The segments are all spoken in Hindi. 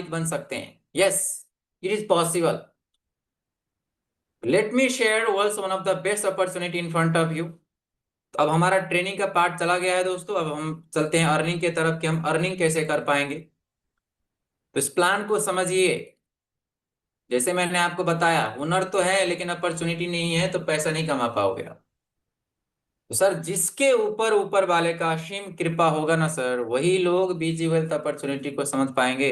मालिक बन सकते हैं। Yes, it is possible. Let me share also one of the best opportunity in front of you. अब हमारा ट्रेनिंग का पार्ट चला गया है दोस्तों, अब हम चलते हैं अर्निंग के तरफ कि हम अर्निंग कैसे कर पाएंगे। तो इस प्लान को समझिए। जैसे मैंने आपको बताया, हुनर तो है लेकिन अपॉर्चुनिटी नहीं है, तो पैसा नहीं कमा पाओगे आप। तो सर, जिसके ऊपर ऊपर वाले का असीम कृपा होगा ना सर, वही लोग बीजी वेल्थ अपॉर्चुनिटी को समझ पाएंगे।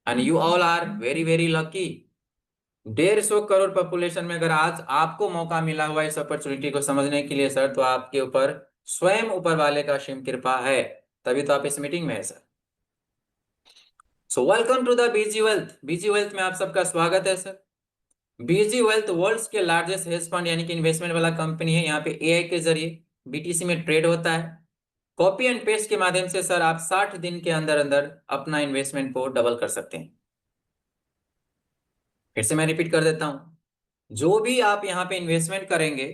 And you all are very very lucky. 150 crore population में अगर आज आपको मौका मिला हुआ इस अपॉर्चुनिटी को समझने के लिए सर, तो आपके ऊपर स्वयं ऊपर वाले का असीम कृपा है, तभी तो आप इस मीटिंग में है sir. So welcome to the BG wealth. Busy Wealth में आप सबका स्वागत है सर। बीजी वेल्थ वर्ल्ड के लार्जेस्ट हेज फंड यानी कि इन्वेस्टमेंट वाला कंपनी है। यहाँ पे एआई के जरिए बीटीसी में ट्रेड होता है। कॉपी एंड पेस्ट के माध्यम से सर आप 60 दिन के अंदर अंदर अपना इन्वेस्टमेंट को डबल कर सकते हैं। फिर से मैं रिपीट कर देता हूं, जो भी आप यहाँ पे इन्वेस्टमेंट करेंगे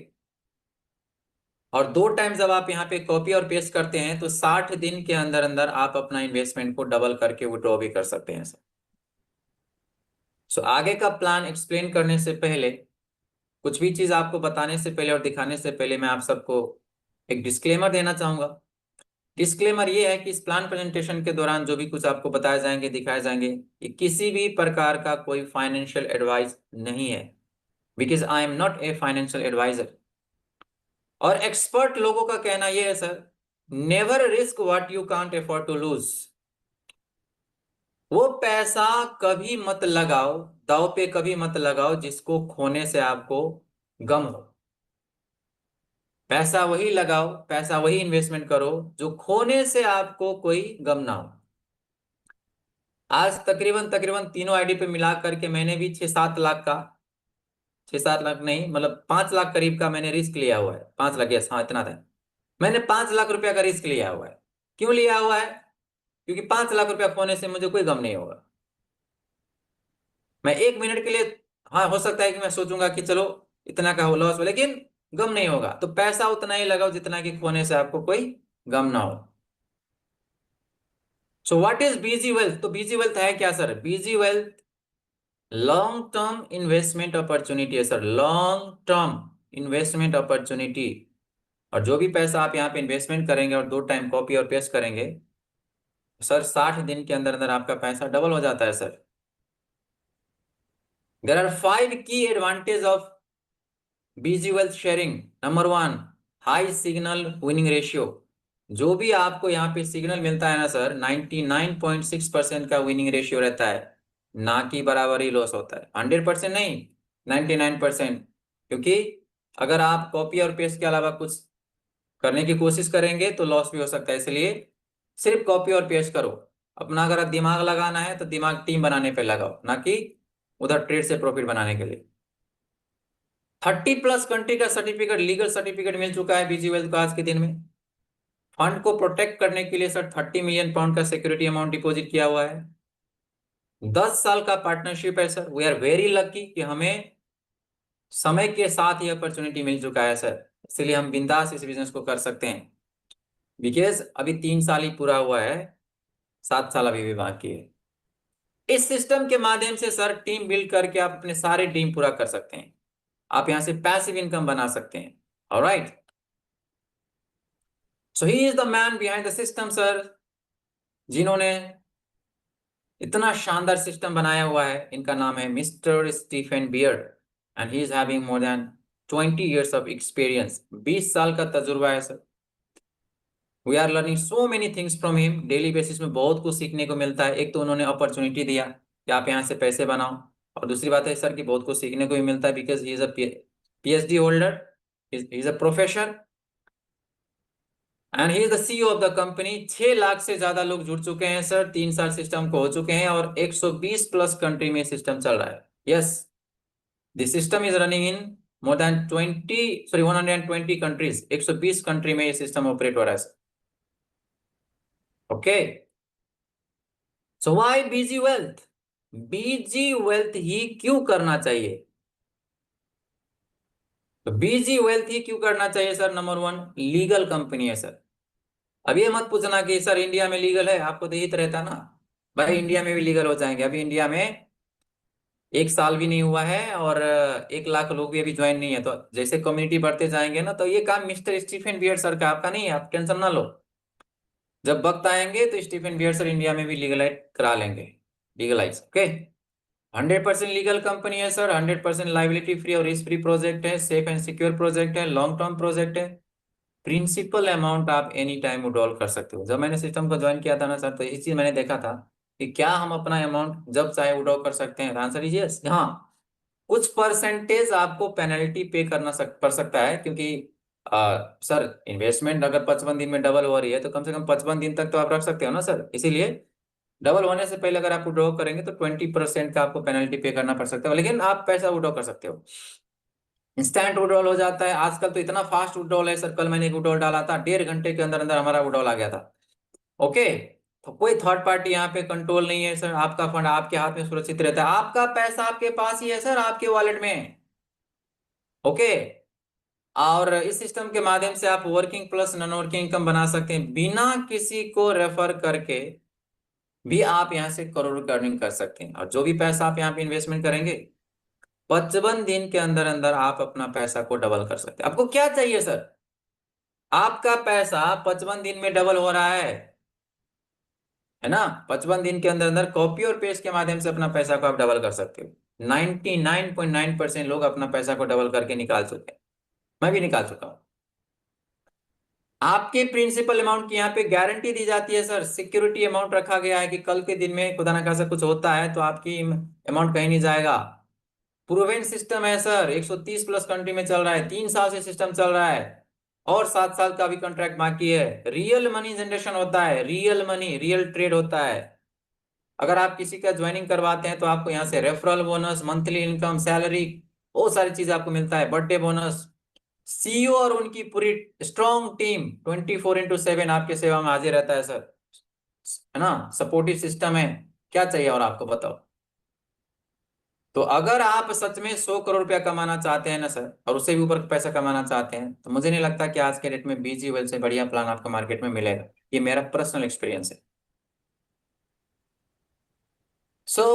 और 2 टाइम जब आप यहाँ पे कॉपी और पेस्ट करते हैं, तो 60 दिन के अंदर अंदर आप अपना इन्वेस्टमेंट को डबल करके विड्रॉ भी कर सकते हैं सर। सो आगे का प्लान एक्सप्लेन करने से पहले, कुछ भी चीज आपको बताने से पहले और दिखाने से पहले, मैं आप सबको एक डिस्क्लेमर देना चाहूंगा। डिस्क्लेमर ये है कि इस प्लान प्रेजेंटेशन के दौरान जो भी कुछ आपको बताए जाएंगे, दिखाए जाएंगे, ये किसी भी प्रकार का कोई फाइनेंशियल एडवाइस नहीं है, because I am not a financial advisor. और एक्सपर्ट लोगों का कहना यह है sir, never risk what you can't afford to lose. वो पैसा कभी मत लगाओ, दांव पे कभी मत लगाओ जिसको खोने से आपको गम हो। पैसा वही लगाओ, पैसा वही इन्वेस्टमेंट करो जो खोने से आपको कोई गम ना हो। आज तकरीबन तकरीबन तीनों आईडी पे मिला करके मैंने भी 6-7 लाख का, 6-7 लाख नहीं मतलब 5 लाख करीब का मैंने रिस्क लिया हुआ है। 5 लाख, यस हाँ इतना था। मैंने 5 लाख रुपया का रिस्क लिया हुआ है। क्यों लिया हुआ है? क्योंकि 5 लाख रुपया खोने से मुझे कोई गम नहीं होगा। मैं 1 मिनट के लिए, हाँ हो सकता है कि मैं सोचूंगा कि चलो इतना का हो लॉस हो, लेकिन गम नहीं होगा। तो पैसा उतना ही लगाओ जितना कि खोने से आपको कोई गम ना हो। So what is BG wealth? तो बीजी वेल्थ है क्या sir? BG wealth long term investment opportunity है sir, long term investment opportunity. और जो भी पैसा आप यहाँ पे इन्वेस्टमेंट करेंगे और 2 टाइम कॉपी और पेस्ट करेंगे सर, 60 दिन के अंदर अंदर आपका पैसा डबल हो जाता है सर। देयर आर 5 की advantage of BG Wealth sharing. Number 1, high signal winning ratio. जो भी आपको यहाँ पे सिग्नल मिलता है ना सर, 99.6% का विनिंग रेशियो रहता है, ना कि बराबर ही लॉस होता है। 100% नहीं, 99%। क्योंकि अगर आप कॉपी और पेस्ट के अलावा कुछ करने की कोशिश करेंगे तो लॉस भी हो सकता है। इसलिए सिर्फ कॉपी और पेस्ट करो। अपना अगर दिमाग लगाना है तो दिमाग टीम बनाने पे लगाओ, ना कि उधर ट्रेड से प्रॉफिट बनाने के लिए। 30+ कंट्री का सर्टिफिकेट, लीगल सर्टिफिकेट मिल चुका है बीजी वेल्थ को आज के दिन में। फंड को प्रोटेक्ट करने के लिए सर 30 मिलियन पाउंड का सिक्योरिटी अमाउंट डिपॉजिट किया हुआ है। 10 साल का पार्टनरशिप है sir. We are very lucky कि हमें समय के साथ ही अपॉर्चुनिटी मिल चुका है सर, इसलिए हम बिंदास इस बिजनेस को कर सकते हैं। बिकॉज अभी 3 साल ही पूरा हुआ है, 7 साल अभी भी बाकी है। इस सिस्टम के माध्यम से सर टीम बिल्ड करके आप अपने सारे ड्रीम पूरा कर सकते हैं। आप यहां से पैसिव इनकम बना सकते हैं। Alright, so he is the man behind the system sir, जिन्होंने इतना शानदार सिस्टम बनाया हुआ है। इनका नाम है mister Stephen Beard and he is having more than 20 years of experience. 20 साल का तजुर्बा है sir. We are learning so many things from him. Daily basis में बहुत कुछ सीखने को मिलता है। एक तो उन्होंने अपॉर्चुनिटी दिया कि आप यहाँ से पैसे बनाओ, और दूसरी बात है सर कि बहुत कुछ सीखने को भी मिलता है, because he is a PhD holder, he is a professor and he is the CEO of the company. 6 lakh से ज्यादा लोग जुड़ चुके हैं सर, 3 साल सिस्टम को हो चुके हैं, और 120+ कंट्री में सिस्टम चल रहा है। Yes, this system is running in more than 120 countries. 120 country में ये सिस्टम ऑपरेट हो रहा है sir. Okay, so why BG wealth? बीजी वेल्थ ही क्यों करना चाहिए? तो बीजी वेल्थ ही क्यों करना चाहिए सर? नंबर 1, लीगल कंपनी है सर। अब ये मत पूछना कि सर इंडिया में लीगल है, आपको तो यही तो रहता ना। भाई इंडिया में भी लीगल हो जाएंगे। अभी इंडिया में 1 साल भी नहीं हुआ है और 1 लाख लोग भी अभी ज्वाइन नहीं है। तो जैसे कम्युनिटी बढ़ते जाएंगे ना, तो ये काम मिस्टर स्टीफन बियर सर का, आपका नहीं है, आप टेंशन ना लो। जब वक्त आएंगे तो स्टीफन बियर सर इंडिया में भी लीगलाइज करा लेंगे, लीगलाइज। ओके। 100% लीगल कंपनी है सर, 100% लाइबिलिटी फ्री और रिस्क फ्री प्रोजेक्ट है, सेफ एंड सिक्योर प्रोजेक्ट है, लॉन्ग टर्म प्रोजेक्ट है। प्रिंसिपल अमाउंट आप एनी टाइम विड्रॉल कर सकते हो। जब मैंने सिस्टम को ज्वाइन किया था ना सर, तो इस चीज मैंने देखा था कि क्या हम अपना अमाउंट जब चाहे विड्रॉ कर सकते हैं। Answer is yes. हाँ, कुछ परसेंटेज आपको पेनल्टी पे करना पड़ सकता है, क्योंकि सर इन्वेस्टमेंट अगर 55 दिन में डबल हो रही है तो कम से कम 55 दिन तक तो आप रख सकते हो ना सर। इसीलिए डबल होने से पहले अगर आप विड्रॉ करेंगे तो 20% का आपको पेनल्टी पे करना पड़ सकता है, लेकिन आप पैसा विड्रॉ कर सकते हो। इंस्टेंट विड्रॉल हो जाता है आजकल, तो इतना फास्ट विड्रॉल है सर। कल मैंने एक विड्रॉल डाला था, 1.5 घंटे के अंदर अंदर हमारा विड्रॉल आ गया था। ओके। तो कोई थर्ड पार्टी यहाँ पे कंट्रोल नहीं है सर। आपका फंड आपके हाथ में सुरक्षित रहता है, आपका पैसा आपके पास ही है सर, आपके वॉलेट में। ओके। और इस सिस्टम के माध्यम से आप working plus non working income बना सकते हैं, बिना किसी को रेफर करके भी आप यहाँ से करोड़ों की अर्निंग कर सकते हैं। और जो भी पैसा आप यहाँ पे इन्वेस्टमेंट करेंगे, 55 दिन के अंदर अंदर आप अपना पैसा को डबल कर सकते हैं। आपको क्या चाहिए सर? आपका पैसा 55 दिन में डबल हो रहा है ना। 55 दिन के अंदर अंदर कॉपी और पेस्ट के माध्यम से अपना पैसा को आप डबल कर सकते हो। 99.9% लोग अपना पैसा को डबल करके निकाल चुके हैं, मैं भी निकाल चुका हूं। आपके प्रिंसिपल अमाउंट की यहाँ पे गारंटी दी जाती है सर, सिक्योरिटी अमाउंट रखा गया है कि कल के दिन में खुदा ना खासा कुछ होता है तो आपकी अमाउंट कहीं नहीं जाएगा। प्रूवेन सिस्टम है सर, 130 प्लस कंट्री में चल रहा है, 3 साल से सिस्टम चल रहा है और 7 साल का भी कॉन्ट्रैक्ट बाकी है। रियल मनी जनरेशन होता है, रियल मनी, रियल ट्रेड होता है। अगर आप किसी का ज्वाइनिंग करवाते हैं तो आपको यहाँ से referral bonus, monthly income, salary, बहुत सारी चीज आपको मिलता है, बर्थडे बोनस। सीईओ और उनकी पूरी स्ट्रॉन्ग टीम 24/7 आपके सेवा में हाजिर रहता है सर, है ना। सपोर्टिव सिस्टम है, क्या चाहिए और आपको बताओ। तो अगर आप सच में 100 करोड़ रुपया कमाना चाहते हैं ना सर, और उससे भी ऊपर पैसा कमाना चाहते हैं, तो मुझे नहीं लगता कि आज के डेट में बीजी वेल से बढ़िया प्लान आपको मार्केट में मिलेगा। ये मेरा पर्सनल एक्सपीरियंस है। सो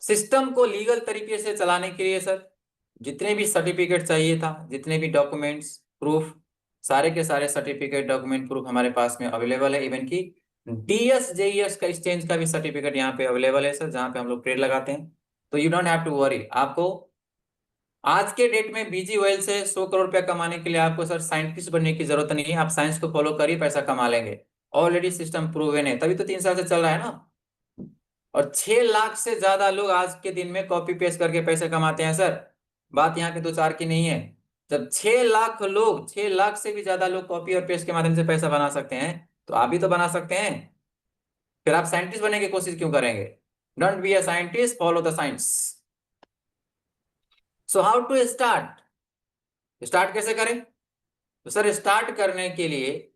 सिस्टम को लीगल तरीके से चलाने के लिए सर, जितने भी सर्टिफिकेट चाहिए था, जितने भी डॉक्यूमेंट्स प्रूफ, सारे के सारे सर्टिफिकेट डॉक्यूमेंट प्रूफ हमारे पास में अवेलेबल है। इवन की डीएस जेईएस का एक्सचेंज का भी सर्टिफिकेट यहाँ पे अवेलेबल है सर, जहाँ पे हम लोग ट्रेड लगाते हैं। तो you don't have to worry. आपको आज के डेट में बीजी ऑयल से 100 करोड़ रुपया कमाने के लिए आपको सर साइंटिस्ट बनने की जरूरत नहीं है। आप साइंस को फॉलो करिए, पैसा कमा लेंगे। ऑलरेडी सिस्टम प्रूवन है, तभी तो 3 साल से चल रहा है ना। और 6 लाख से ज्यादा लोग आज के दिन में कॉपी पेस्ट करके पैसे कमाते हैं सर। बात यहाँ के दो चार की नहीं है। जब 6 लाख लोग, 6 लाख से भी ज्यादा लोग कॉपी और पेस्ट के माध्यम से पैसा बना सकते हैं, तो आप भी तो बना सकते हैं। फिर आप साइंटिस्ट बनने की कोशिश क्यों करेंगे? Don't be a scientist, follow the science. So how to start? Start कैसे करें? तो सर स्टार्ट करने के लिए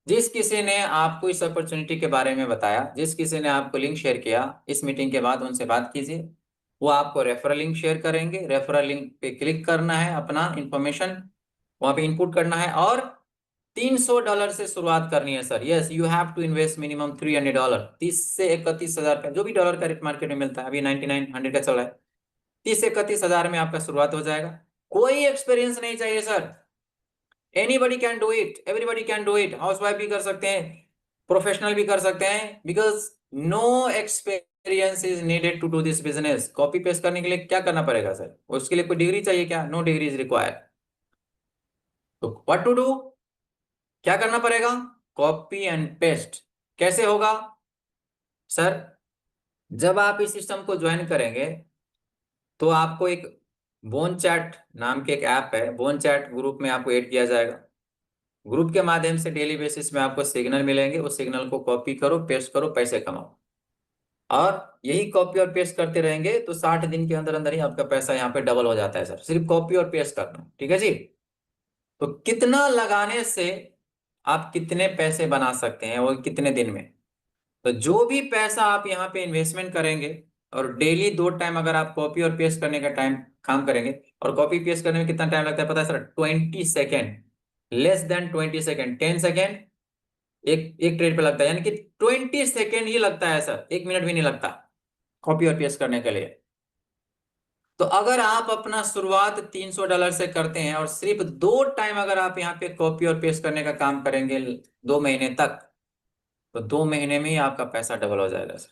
जिस किसी ने आपको इस अपॉर्चुनिटी के बारे में बताया, जिस किसी ने आपको लिंक शेयर किया, इस मीटिंग के बाद उनसे बात कीजिए। वो आपको रेफरल लिंक शेयर करेंगे। रेफरल लिंक पे क्लिक करना है, अपना इंफॉर्मेशन वहां पे इनपुट करना है और $300 से शुरुआत करनी है sir. Yes, you have to invest minimum $300। 30 से 31 हजार का जो भी डॉलर का रेट मार्केट में मिलता है, अभी 99 100 का चल रहा है। 30 से 31 हजार में आपका शुरुआत हो जाएगा। कोई एक्सपीरियंस नहीं चाहिए sir. Anybody can do it, everybody can do it. Housewife भी कर सकते हैं, प्रोफेशनल भी कर सकते हैं, because no experience is needed to do this business. Copy paste करने के लिए क्या करना पड़ेगा सर? उसके लिए कोई डिग्री चाहिए क्या? No degree is required. तो व्हाट टू डू, क्या करना पड़ेगा? Copy and paste. कैसे होगा सर? जब आप इस सिस्टम को ज्वाइन करेंगे तो आपको एक बोन चैट नाम के एक ऐप है, बोन चैट ग्रुप में आपको ऐड किया जाएगा। ग्रुप के माध्यम से डेली बेसिस में आपको सिग्नल मिलेंगे, उस सिग्नल को कॉपी करो, पेस्ट करो, पैसे कमाओ। और यही कॉपी और पेस्ट करते रहेंगे तो 60 दिन के अंदर अंदर ही आपका पैसा यहाँ पे डबल हो जाता है सर, सिर्फ कॉपी और पेस्ट करना। ठीक है जी। तो कितना लगाने से आप कितने पैसे बना सकते हैं और कितने दिन में? तो जो भी पैसा आप यहाँ पे इन्वेस्टमेंट करेंगे, और डेली 2 टाइम अगर आप कॉपी और पेस्ट करने का टाइम काम करेंगे, और कॉपी पेस्ट करने में कितना टाइम लगता है पता है sir? 20 second, less than 20 second, 10 second. एक एक ट्रेड पे लगता है, यानी कि 20 सेकेंड ही लगता है सर, 1 मिनट भी नहीं लगता कॉपी और पेस्ट करने के लिए। तो अगर आप अपना शुरुआत $300 से करते हैं और सिर्फ 2 टाइम अगर आप यहाँ पे कॉपी और पेस्ट करने का काम करेंगे 2 महीने तक, तो 2 महीने में ही आपका पैसा डबल हो जाएगा सर।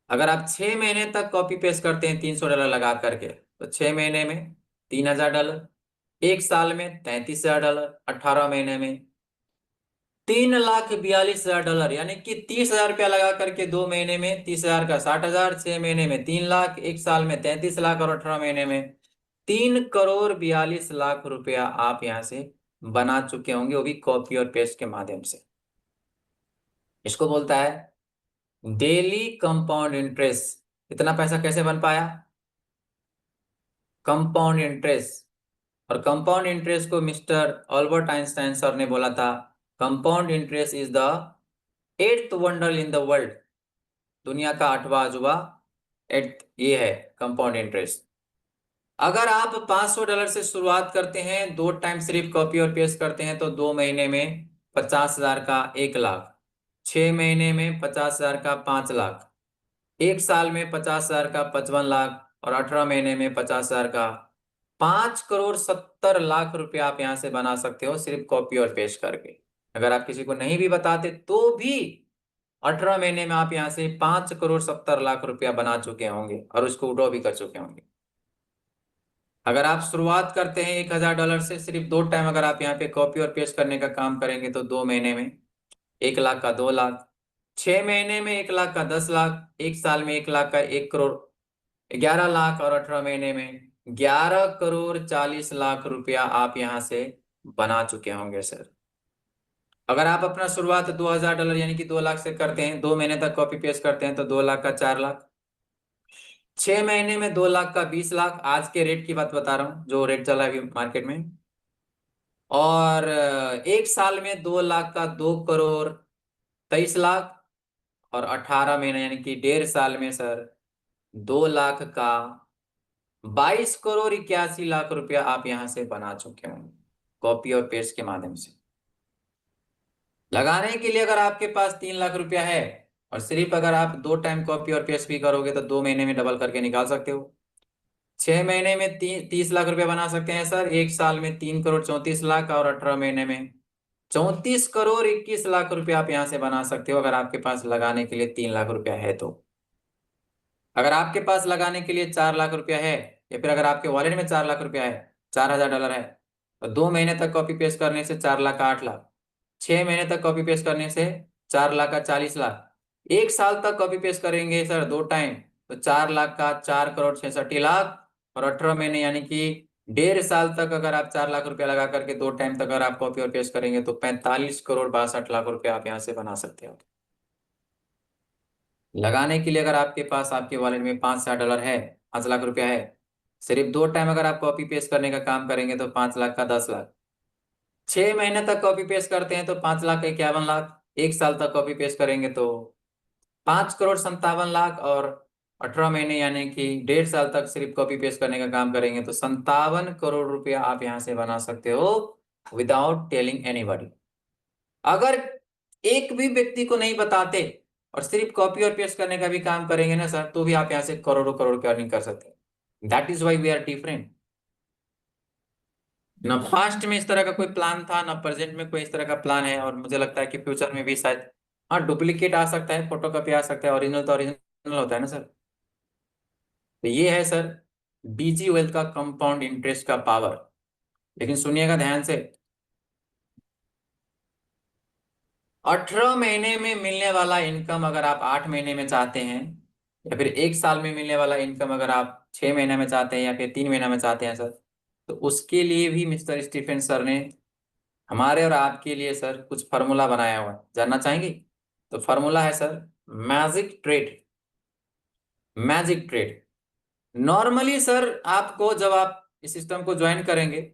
अगर आप 6 महीने तक कॉपी पेस्ट करते हैं $300 लगा करके, तो 6 महीने में $3000, 1 साल में $33,000, 18 महीने में $3,42,000, यानी कि $30,000 लगा करके 2 महीने में 30,000 का 60,000, 6 महीने में 3 लाख, 1 साल में 33 लाख और 18 महीने में 3,42,00,000 रुपया आप यहां से बना चुके होंगे, वो भी कॉपी और पेस्ट के माध्यम से। इसको बोलता है डेली कंपाउंड इंटरेस्ट। इतना पैसा कैसे बन पाया? Compound interest. और कंपाउंड इंटरेस्ट को मिस्टर अल्बर्ट आइंस्टाइन सर ने बोला था, compound interest is the 8th wonder in the world. दुनिया का 8वां अजूबा ये है कंपाउंड इंटरेस्ट। अगर आप $500 से शुरुआत करते हैं, 2 टाइम सिर्फ कॉपी और पेस्ट करते हैं, तो 2 महीने में 50,000 का 1 लाख, 6 महीने में 50,000 का 5 लाख, 1 साल में 50,000 का 55 लाख और 18 महीने में 50,000 का 5,70,00,000 रुपया आप यहां से बना सकते हो सिर्फ कॉपी और पेस्ट करके। अगर आप किसी को नहीं भी बताते तो भी 18 महीने में आप यहां से 5,70,00,000 रुपया बना चुके होंगे और उसको विड्रॉ भी कर चुके होंगे। अगर आप शुरुआत करते हैं $1,000 से, सिर्फ 2 टाइम अगर आप यहाँ पे कॉपी और पेस्ट करने का काम करेंगे, तो 2 महीने में 1 लाख का 2 लाख, 6 महीने में 1 लाख का 10 लाख, 1 साल में 1 लाख का 1 करोड़ 11 लाख और 18 महीने में 11,40,00,000 रुपया आप यहां से बना चुके होंगे सर। अगर आप अपना शुरुआत $2,000 यानी कि 2 लाख से करते हैं, 2 महीने तक कॉपी पेस्ट करते हैं, तो 2 लाख का 4 लाख, 6 महीने में 2 लाख का 20 लाख, आज के रेट की बात बता रहा हूँ जो रेट चला है मार्केट में, और 1 साल में 2 लाख का 2,23,00,000 और 18 महीने यानी कि 1.5 साल में सर 2 लाख का 22,81,00,000 रुपया आप यहां से बना चुके होंगे कॉपी और पेस्ट के माध्यम से। लगाने के लिए अगर आपके पास 3 लाख रुपया है और सिर्फ अगर आप 2 टाइम कॉपी और पेस्ट भी करोगे, तो 2 महीने में डबल करके निकाल सकते हो। 6 महीने में 30 लाख रुपया बना सकते हैं सर, 1 साल में 3,34,00,000 और 18 महीने में 34,21,00,000 रुपया आप यहाँ से बना सकते हो, अगर आपके पास लगाने के लिए 3 लाख रुपया है तो। अगर आपके पास लगाने के लिए 4 लाख रुपया है, या फिर अगर आपके वॉलेट में 4 लाख रुपया है, $4,000 है, तो 2 महीने तक कॉपी पेस्ट करने से 4 लाख का 8 लाख, 6 महीने तक कॉपी पेस्ट करने से 4 लाख का 40 लाख, 1 साल तक कॉपी पेस्ट करेंगे सर 2 टाइम, तो 4 लाख का 4,66,00,000 और 18 महीने यानी कि 1.5 साल तक अगर आप 4 लाख रुपया लगा करके 2 टाइम तक अगर आप कॉपी और पेस्ट करेंगे, तो 45,62,00,000 आप यहाँ से बना सकते हो। लगाने के लिए अगर आपके पास आपके वॉलेट में $5,000 है, 5 लाख रुपया है, सिर्फ 2 टाइम अगर आप कॉपी पेस्ट करने का काम करेंगे, तो 5 लाख का 10 लाख, 6 महीने तक कॉपी पेस्ट करते हैं तो 5,51,00,000, 1 साल तक कॉपी पेस्ट करेंगे तो 5,57,00,000 और 18 महीने यानी कि 1.5 साल तक सिर्फ कॉपी पेस्ट करने का काम करेंगे, तो 57 करोड़ रुपया आप यहाँ से बना सकते हो विदाउट टेलिंग एनीबॉडी। अगर एक भी व्यक्ति को नहीं बताते और सिर्फ कॉपी और पेस्ट करने का भी काम करेंगे ना सर, तो भी आप यहाँ से करोड़ों करोड़ की अर्निंग कर सकते हैं। That is why we are different. ना पास्ट में इस तरह का कोई प्लान था, ना प्रेजेंट में कोई इस तरह का प्लान है, और मुझे लगता है कि फ्यूचर में भी शायद, हाँ, डुप्लीकेट आ सकता है, फोटोकॉपी आ सकता है, ओरिजिनल तो ओरिजिनल होता है ना सर। तो ये है सर डीजी वेल्थ का कंपाउंड इंटरेस्ट का पावर। लेकिन सुनिएगा ध्यान से, 18 महीने में मिलने वाला इनकम अगर आप 8 महीने में चाहते हैं, या फिर 1 साल में मिलने वाला इनकम अगर आप 6 महीने में चाहते हैं, या फिर 3 महीने में चाहते हैं सर, तो उसके लिए भी मिस्टर स्टीफन सर ने हमारे और आपके लिए सर कुछ फार्मूला बनाया हुआ है। जानना चाहेंगे? तो फार्मूला है sir magic trade. Magic trade normally sir, आपको जब आप इस सिस्टम को ज्वाइन करेंगे,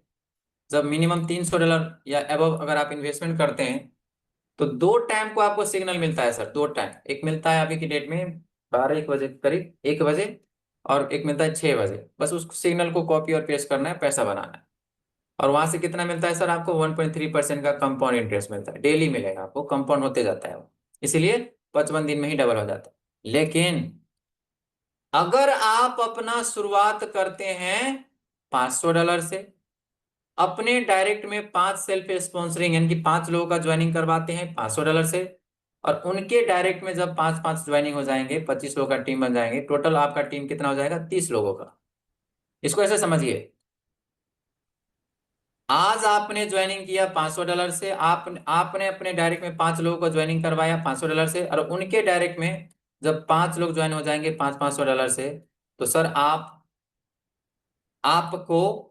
जब मिनिमम $300 या अबव अगर आप इन्वेस्टमेंट करते हैं, तो 2 टाइम को आपको सिग्नल मिलता है सर। 2 टाइम, एक मिलता है अभी की डेट में 12-1 बजे करीब, 1 बजे, और एक मिलता है 6 बजे। बस उस सिग्नल को कॉपी और पेस्ट करना है, पैसा बनाना है। और वहां से कितना मिलता है सर आपको? 1.3% का कंपाउंड इंटरेस्ट मिलता है, डेली मिलेगा आपको, कंपाउंड होते जाता है वो, इसीलिए 55 दिन में ही डबल हो जाता है। लेकिन अगर आप अपना शुरुआत करते हैं $500 से, अपने डायरेक्ट में 5 सेल्फ स्पॉन्सरिंग यानी कि 5 लोगों का ज्वाइनिंग करवाते हैं $500 से, और उनके डायरेक्ट में जब 5-5 ज्वाइनिंग हो जाएंगे, 25 लोगों का टीम बन जाएंगे, टोटल आपका टीम कितना हो जाएगा? 30 लोगों का। इसको ऐसे समझिए, आज आपने ज्वाइनिंग किया $500 से, आपने अपने डायरेक्ट में 5 लोगों को ज्वाइनिंग करवाया $500 से, और उनके डायरेक्ट में जब 5 लोग ज्वाइन हो जाएंगे 500 से, तो सर आपको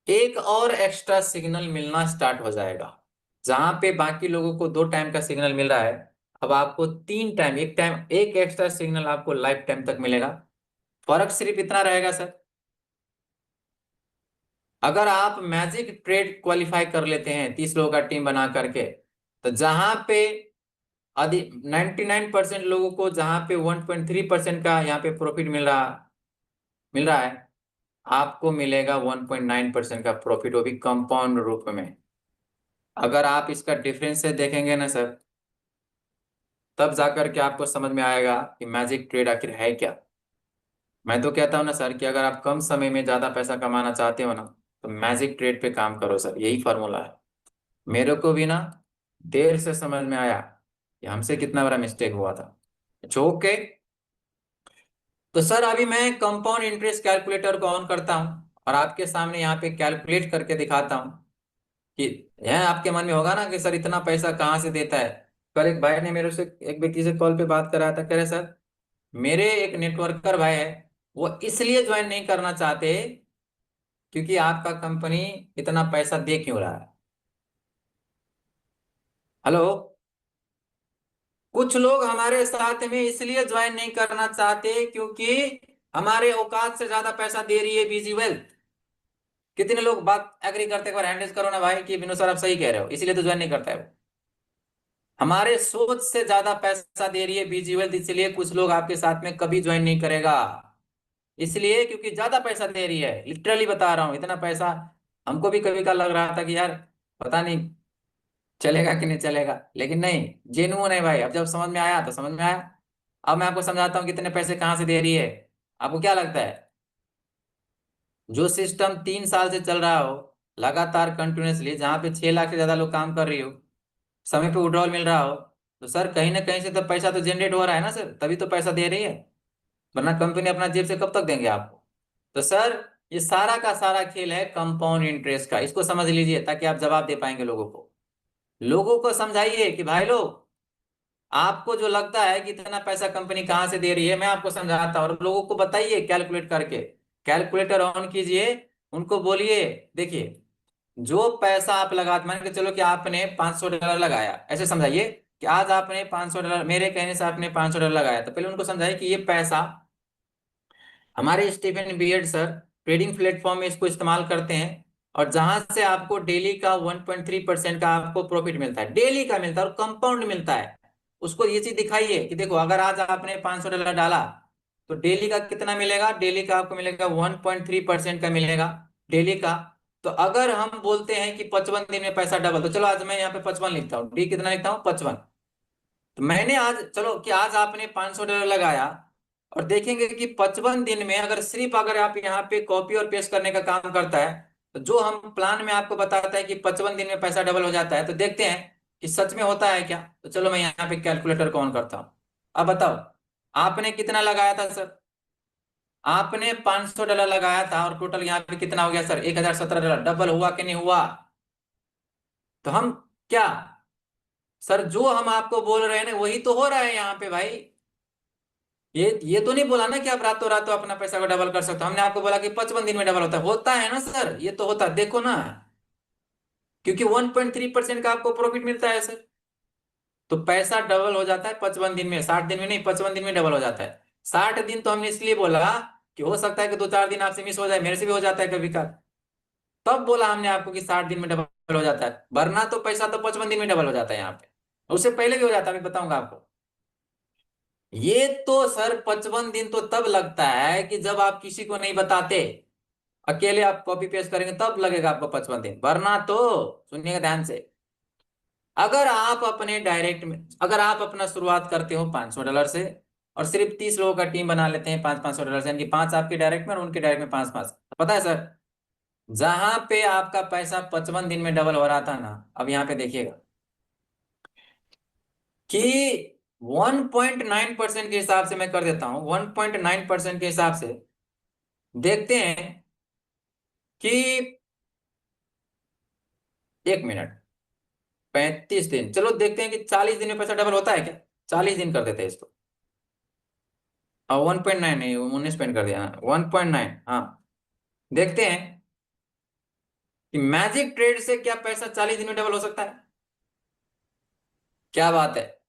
एक और एक्स्ट्रा सिग्नल मिलना स्टार्ट हो जाएगा। जहां पे बाकी लोगों को 2 टाइम का सिग्नल मिल रहा है, अब आपको 3 टाइम, एक एक्स्ट्रा सिग्नल आपको लाइफ टाइम तक मिलेगा। फर्क सिर्फ इतना रहेगा सर, अगर आप मैजिक ट्रेड क्वालिफाई कर लेते हैं 30 लोगों का टीम बना करके, तो जहां पे अधिक 99% लोगों को जहां पे 1.3% का यहाँ पे प्रॉफिट मिल रहा है, आपको मिलेगा 1.9% का प्रॉफिट, वो भी कंपाउंड रूप में। अगर आप इसका डिफरेंस से देखेंगे ना सर, तब जाकर के आपको समझ में आएगा कि मैजिक ट्रेड आखिर है क्या। मैं तो कहता हूं ना सर कि अगर आप कम समय में ज्यादा पैसा कमाना चाहते हो ना, तो मैजिक ट्रेड पे काम करो सर, यही फॉर्मूला है। मेरे को भी ना देर से समझ में आया कि हमसे कितना बड़ा मिस्टेक हुआ था। ओके, तो सर अभी मैं कंपाउंड इंटरेस्ट कैलकुलेटर को ऑन करता हूं, और आपके सामने यहाँ पे कैलकुलेट करके दिखाता हूं कि यह आपके मन में होगा ना कि सर इतना पैसा कहाँ से देता है। कल एक भाई ने मेरे से, एक व्यक्ति से कॉल पे बात कराया था, कह रहे सर मेरे एक नेटवर्कर भाई है, वो इसलिए ज्वाइन नहीं करना चाहते क्योंकि आपका कंपनी इतना पैसा दे क्यों रहा है। हेलो, कुछ लोग हमारे साथ में इसलिए ज्वाइन नहीं करना चाहते क्योंकि हमारे औकात से ज्यादा पैसा दे रही है बीजी वेल्थ। कितने लोग बात एग्री करते हैं? एक बार हैंड रेज करो ना भाई कि विनोद सर आप सही कह रहे हो, इसीलिए तो ज्वाइन नहीं करता है वो। हमारे सोच से ज्यादा पैसा दे रही है बीजी वेल्थ, इसलिए कुछ लोग आपके साथ में कभी ज्वाइन नहीं करेगा। इसलिए क्योंकि ज्यादा पैसा दे रही है, लिटरली बता रहा हूं, इतना पैसा। हमको भी कभी का लग रहा था कि यार पता नहीं चलेगा कि नहीं चलेगा, लेकिन नहीं, जेन्युइन है भाई। अब जब समझ में आया तो समझ में आया। अब मैं आपको समझाता हूँ कितने पैसे कहाँ से दे रही है। आपको क्या लगता है, जो सिस्टम 3 साल से चल रहा हो लगातार कंटिन्यूसली, जहां पे 6 लाख से ज्यादा लोग काम कर रही हो, समय पे विड्रॉल मिल रहा हो, तो सर कहीं ना कहीं से तो पैसा तो जनरेट हो रहा है ना सर, तभी तो पैसा दे रही है। वरना कंपनी अपना जेब से कब तक देंगे आपको। तो सर ये सारा का सारा खेल है कंपाउंड इंटरेस्ट का, इसको समझ लीजिए ताकि आप जवाब दे पाएंगे लोगों को। लोगों को समझाइए कि भाई लोग, आपको जो लगता है कि इतना पैसा कंपनी कहाँ से दे रही है, मैं आपको समझाता हूँ, और लोगों को बताइए कैलकुलेट करके। कैलकुलेटर ऑन कीजिए, उनको बोलिए देखिए, जो पैसा आप मान के चलो कि आपने $500 लगाया, ऐसे समझाइए कि आज आपने $500, मेरे कहने से आपने $500 लगाया, तो पहले उनको समझाइए कि ये पैसा हमारे Stephen Beard sir trading platform में इसको इस्तेमाल करते हैं, और जहां से आपको डेली का 1.3% का आपको प्रॉफिट मिलता है, डेली का मिलता है और कंपाउंड मिलता है। उसको ये चीज दिखाइए कि देखो अगर आज आपने $500 डाला, तो डेली का कितना मिलेगा? डेली का आपको मिलेगा 1.3% का मिलेगा, डेली का। तो अगर हम बोलते हैं कि 55 दिन में पैसा डबल, तो चलो आज मैं यहाँ पे 55 लिखता हूँ, डी कितना लिखता हूँ? 55। तो मैंने आज, चलो कि आज आपने $500 लगाया, और देखेंगे कि 55 दिन में अगर सिर्फ अगर आप यहाँ पे कॉपी और पेस्ट करने का काम करता है, तो जो हम प्लान में आपको बताता है कि 55 दिन में पैसा डबल हो जाता है, तो देखते हैं कि सच में होता है क्या। तो चलो मैं यहाँ पे कैलकुलेटर को ऑन करता हूँ। अब बताओ, आपने कितना लगाया था सर? आपने $500 लगाया था, और टोटल यहाँ पे कितना हो गया सर? $1017। डबल हुआ कि नहीं हुआ? तो हम क्या, सर जो हम आपको बोल रहे हैं ना वही तो हो रहा है यहाँ पे भाई। ये तो नहीं बोला ना कि आप रातों रातों अपना पैसा को डबल कर सकते हो। हमने आपको बोला कि 55 दिन में डबल होता है ना सर, ये तो होता है, देखो ना, क्योंकि 1.3% का आपको प्रॉफिट मिलता है सर। तो पैसा डबल हो जाता है 55 दिन में, 60 दिन में नहीं, 55 दिन में डबल हो जाता है। 60 दिन तो हमने इसलिए बोला कि हो सकता है कि 2-4 दिन आपसे मिस हो जाए, मेरे से भी हो जाता है कभी कभार, तब बोला हमने आपको कि 60 दिन में डबल हो जाता है। वरना तो पैसा तो 55 दिन में डबल हो जाता है यहाँ पे, उससे पहले भी हो जाता है, मैं बताऊंगा आपको। ये तो सर 55 दिन तो तब लगता है कि जब आप किसी को नहीं बताते। अकेले आप कॉपी पेस्ट करेंगे तब लगेगा आपको 55 दिन, वरना तो सुनिएगा ध्यान से, अगर आप अपने डायरेक्ट में, अगर आप अपना शुरुआत करते हो $500 से और सिर्फ 30 लोगों का टीम बना लेते हैं $500 से, यानी कि 5 आपके डायरेक्ट में और उनके डायरेक्ट में 5-5, तो पता है सर, जहां पे आपका पैसा 55 दिन में डबल हो रहा था ना, अब यहां पे देखिएगा कि 1.9% के हिसाब से मैं कर देता हूं, 1.9% के हिसाब से देखते हैं कि, 1 मिनट, 35 दिन, चलो देखते हैं कि 40 दिन में पैसा डबल होता है क्या। 40 दिन कर देते हैं इसको, और 1.9 नहीं, 19 कर दिया, 1.9, हाँ, देखते हैं कि मैजिक ट्रेड से क्या पैसा 40 दिन में डबल हो सकता है। क्या बात है,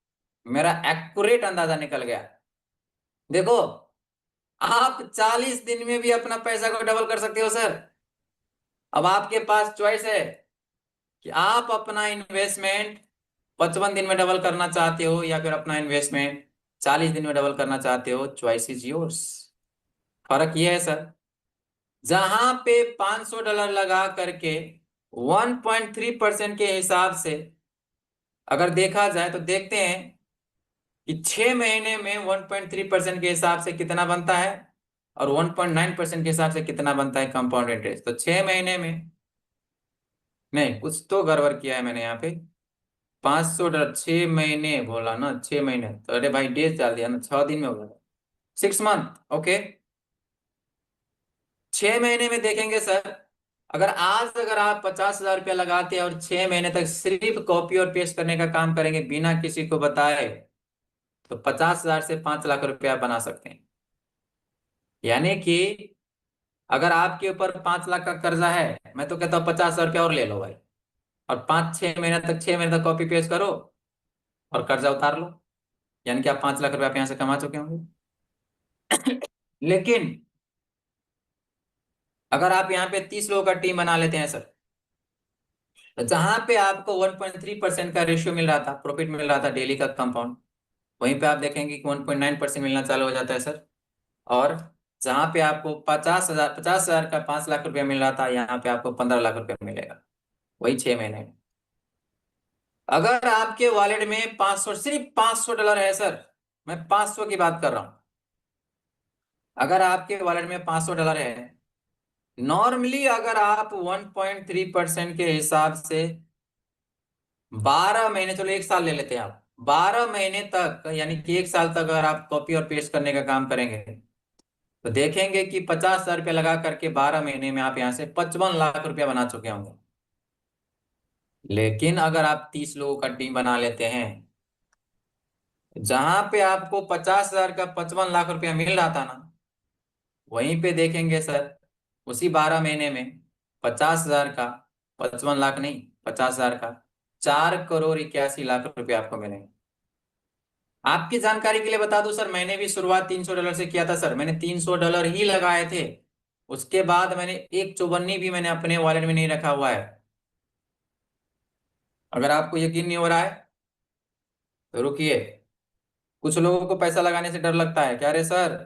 मेरा एक्यूरेट अंदाजा निकल गया। देखो, आप 40 दिन में भी अपना पैसा को डबल कर सकते हो सर। अब आपके पास चॉइस है कि आप अपना इन्वेस्टमेंट 55 दिन में डबल करना चाहते हो या फिर अपना इन्वेस्टमेंट 40 दिन में डबल करना चाहते हो, चॉइस इज योर्स। फर्क ये है सर, जहां पे $500 लगा करके 1.3% के हिसाब से अगर देखा जाए तो देखते हैं कि 6 महीने में 1.3% के हिसाब से कितना बनता है और 1.9% के हिसाब से कितना बनता है कंपाउंड इंटरेस्ट। तो 6 महीने में, नहीं कुछ तो गड़बड़ किया है मैंने यहाँ पे, $500, 6 महीने बोला ना, 6 महीने, तो अरे भाई डेज डाल दिया ना, 6 दिन में हो गया, 6 मंथ, ओके। 6 महीने में देखेंगे सर, अगर आप $50,000 लगाते हैं और 6 महीने तक सिर्फ कॉपी और पेस्ट करने का काम करेंगे बिना किसी को बताए, तो 50,000 से 5 लाख रुपया बना सकते हैं। यानी कि अगर आपके ऊपर 5 लाख का कर्जा है, मैं तो कहता हूँ $50,000 और ले लो भाई, और 5-6 महीने तक, 6 महीने तक कॉपी पेस्ट करो और कर्जा उतार लो, यानी कि आप 5 लाख रुपया आप यहाँ से कमा चुके होंगे। लेकिन अगर आप यहाँ पे 30 लोगों का टीम बना लेते हैं सर, तो जहां पे आपको 1.3% का रेशियो मिल रहा था, प्रॉफिट मिल रहा था डेली का कंपाउंड, वहीं पे आप देखेंगे कि 1.9% मिलना चालू हो जाता है सर। और जहां पे आपको 50,000 का 5 लाख रुपया मिल रहा था, यहाँ पे आपको 15 लाख रुपया मिलेगा, वही 6 महीने में। अगर आपके वॉलेट में 500, सिर्फ $500 है सर, मैं 500 की बात कर रहा हूं, अगर आपके वॉलेट में $500 है, नॉर्मली अगर आप 1.3% के हिसाब से 12 महीने, चलो 1 साल ले लेते हैं आप, 12 महीने तक, यानी कि 1 साल तक अगर आप कॉपी और पेस्ट करने का काम करेंगे, तो देखेंगे कि $50,000 लगा करके 12 महीने में आप यहां से 55 लाख रुपया बना चुके होंगे। लेकिन अगर आप 30 लोगों का टीम बना लेते हैं, जहां पे आपको 50,000 का 55 लाख रुपया मिल रहा था ना, वहीं पे देखेंगे सर, उसी 12 महीने में 50,000 का, 55 लाख नहीं, 50,000 का 4,81,00,000 रुपया आपको मिलेंगे। आपकी जानकारी के लिए बता दूं सर, मैंने भी शुरुआत $300 से किया था सर, मैंने $300 ही लगाए थे। उसके बाद मैंने एक चौबन्नी भी मैंने अपने वॉलेट में नहीं रखा हुआ है। अगर आपको यकीन नहीं हो रहा है तो रुकिए, कुछ लोगों को पैसा लगाने से डर लगता है, क्या रे सर,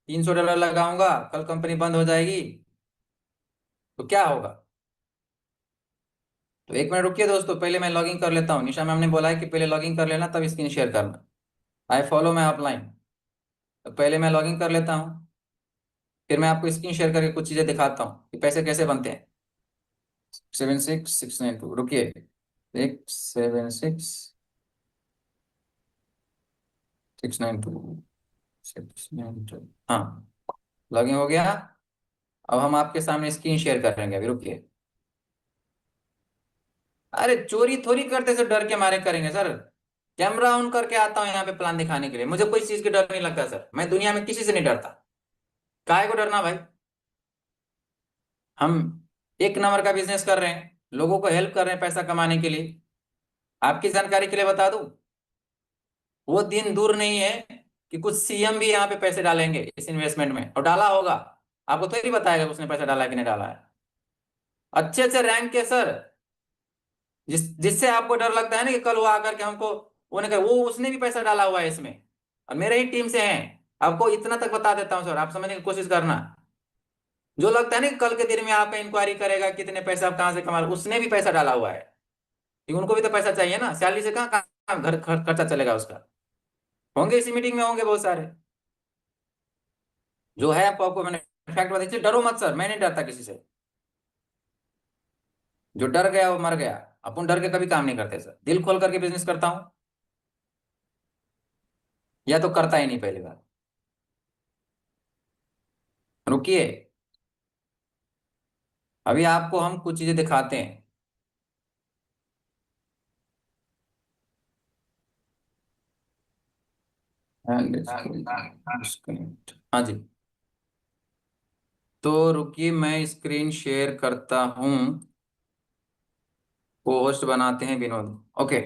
$300 लगाऊंगा, कल कंपनी बंद हो जाएगी तो क्या होगा। तो 1 मिनट रुकिए दोस्तों, पहले मैं लॉगिन कर लेता हूँ। निशा मैम ने बोला है कि पहले लॉगिन कर लेना तब स्क्रीन शेयर करना। I follow my upline. तो पहले मैं लॉगिन कर लेता हूँ, फिर मैं आपको स्क्रीन शेयर करके कुछ चीजें दिखाता हूँ कि पैसे कैसे बनते हैं। 76692, रुकिए, 676,692, हाँ, लॉगिन हो गया। अब हम आपके सामने स्क्रीन शेयर करेंगे, अभी रुकिए। अरे चोरी थोड़ी करते से डर के मारे करेंगे सर, कैमरा ऑन करके आता हूँ यहाँ पे प्लान दिखाने के लिए, मुझे कोई चीज की डर नहीं लगता सर, मैं दुनिया में किसी से नहीं डरता। काहे को डरना भाई, हम एक नंबर का बिजनेस कर रहे हैं, लोगों को हेल्प कर रहे हैं पैसा कमाने के लिए। आपकी जानकारी के लिए बता दूं, वो दिन दूर नहीं है कि कुछ सीएम भी यहाँ पे पैसे डालेंगे इस इन्वेस्टमेंट में, और डाला होगा, आपको तो ही बताएगा कि उसने पैसा डाला है कि नहीं डाला है। अच्छे अच्छे रैंक के सर, जिससे आपको डर लगता है ना कि कल वो आकर के हमको, उन्होंने कहा वो उसने भी पैसा डाला हुआ है इसमें और मेरे ही टीम से हैं, आपको इतना तक बता देता हूँ सर, आप समझने की कोशिश करना। जो लगता है ना कि कल के दिन में आप इंक्वायरी करेगा कितने पैसे आप कहाँ से कमा रहे हो, उसने भी पैसा डाला हुआ है, क्योंकि उनको भी तो पैसा चाहिए ना, सैलरी से कहाँ घर खर्चा चलेगा उसका। होंगे इसी मीटिंग में, होंगे बहुत सारे। जो है आपको मैंने फैक्ट बता दीजिए, डरो मत सर, मैं नहीं डरता किसी से। जो डर गया वो मर गया। अपन डर के कभी काम नहीं करते सर, दिल खोल करके बिजनेस करता हूं, या तो करता ही नहीं पहली बार। रुकिए, अभी आपको हम कुछ चीजें दिखाते हैं। हाँ जी, तो रुकिए मैं स्क्रीन शेयर करता हूं। को होस्ट बनाते हैं विनोद। ओके,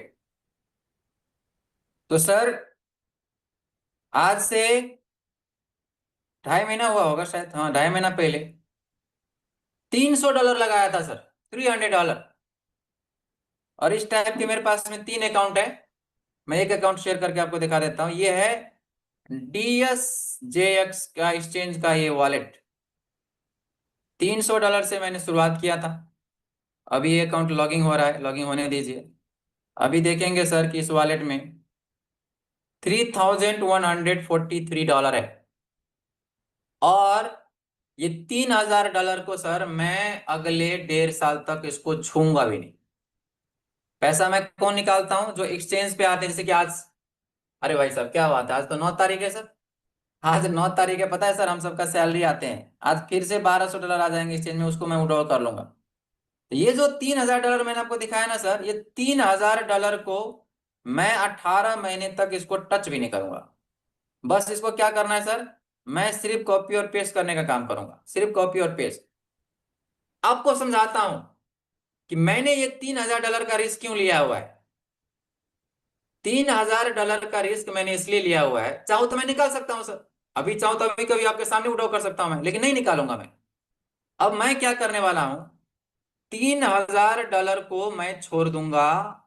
तो सर आज से 2.5 महीना हुआ होगा शायद, हाँ 2.5 महीना पहले $300 लगाया था सर, $300। और इस टाइप के मेरे पास में 3 अकाउंट है। मैं एक अकाउंट शेयर करके आपको दिखा देता हूं। ये है DSJX का एक्सचेंज का ये वॉलेट। $300 से मैंने शुरुआत किया था। अभी ये अकाउंट लॉगिंग हो रहा है, लॉगिंग होने दीजिए। अभी देखेंगे सर कि इस वॉलेट में $3,143 है। और ये $3,000 को सर मैं अगले 1.5 साल तक इसको छूंगा भी नहीं। पैसा मैं कौन निकालता हूं, जो एक्सचेंज पे आते हैं, जैसे कि आज। अरे भाई साहब क्या बात है, आज तो 9 तारीख है सर। आज 9 तारीख है, पता है सर, हम सबका सैलरी आते हैं। आज फिर से $1,200 आ जाएंगे एक्सचेंज में, उसको मैं विड्रॉ कर लूंगा। तो ये जो $3,000 मैंने आपको दिखाया ना सर, ये $3,000 को मैं 18 महीने तक इसको टच भी नहीं करूंगा। बस इसको क्या करना है सर, मैं सिर्फ कॉपी और पेस्ट करने का काम करूंगा, सिर्फ कॉपी और पेस्ट। आपको समझाता हूं कि मैंने ये $3,000 का रिस्क क्यों लिया हुआ है। $3,000 का रिस्क मैंने इसलिए लिया हुआ है, चाहूं तो मैं निकाल सकता हूं सर। अभी चाहूं तो अभी कभी आपके सामने विड्रॉ कर सकता हूं मैं, लेकिन नहीं निकालूंगा मैं। अब मैं क्या करने वाला हूं, $3,000 को मैं छोड़ दूंगा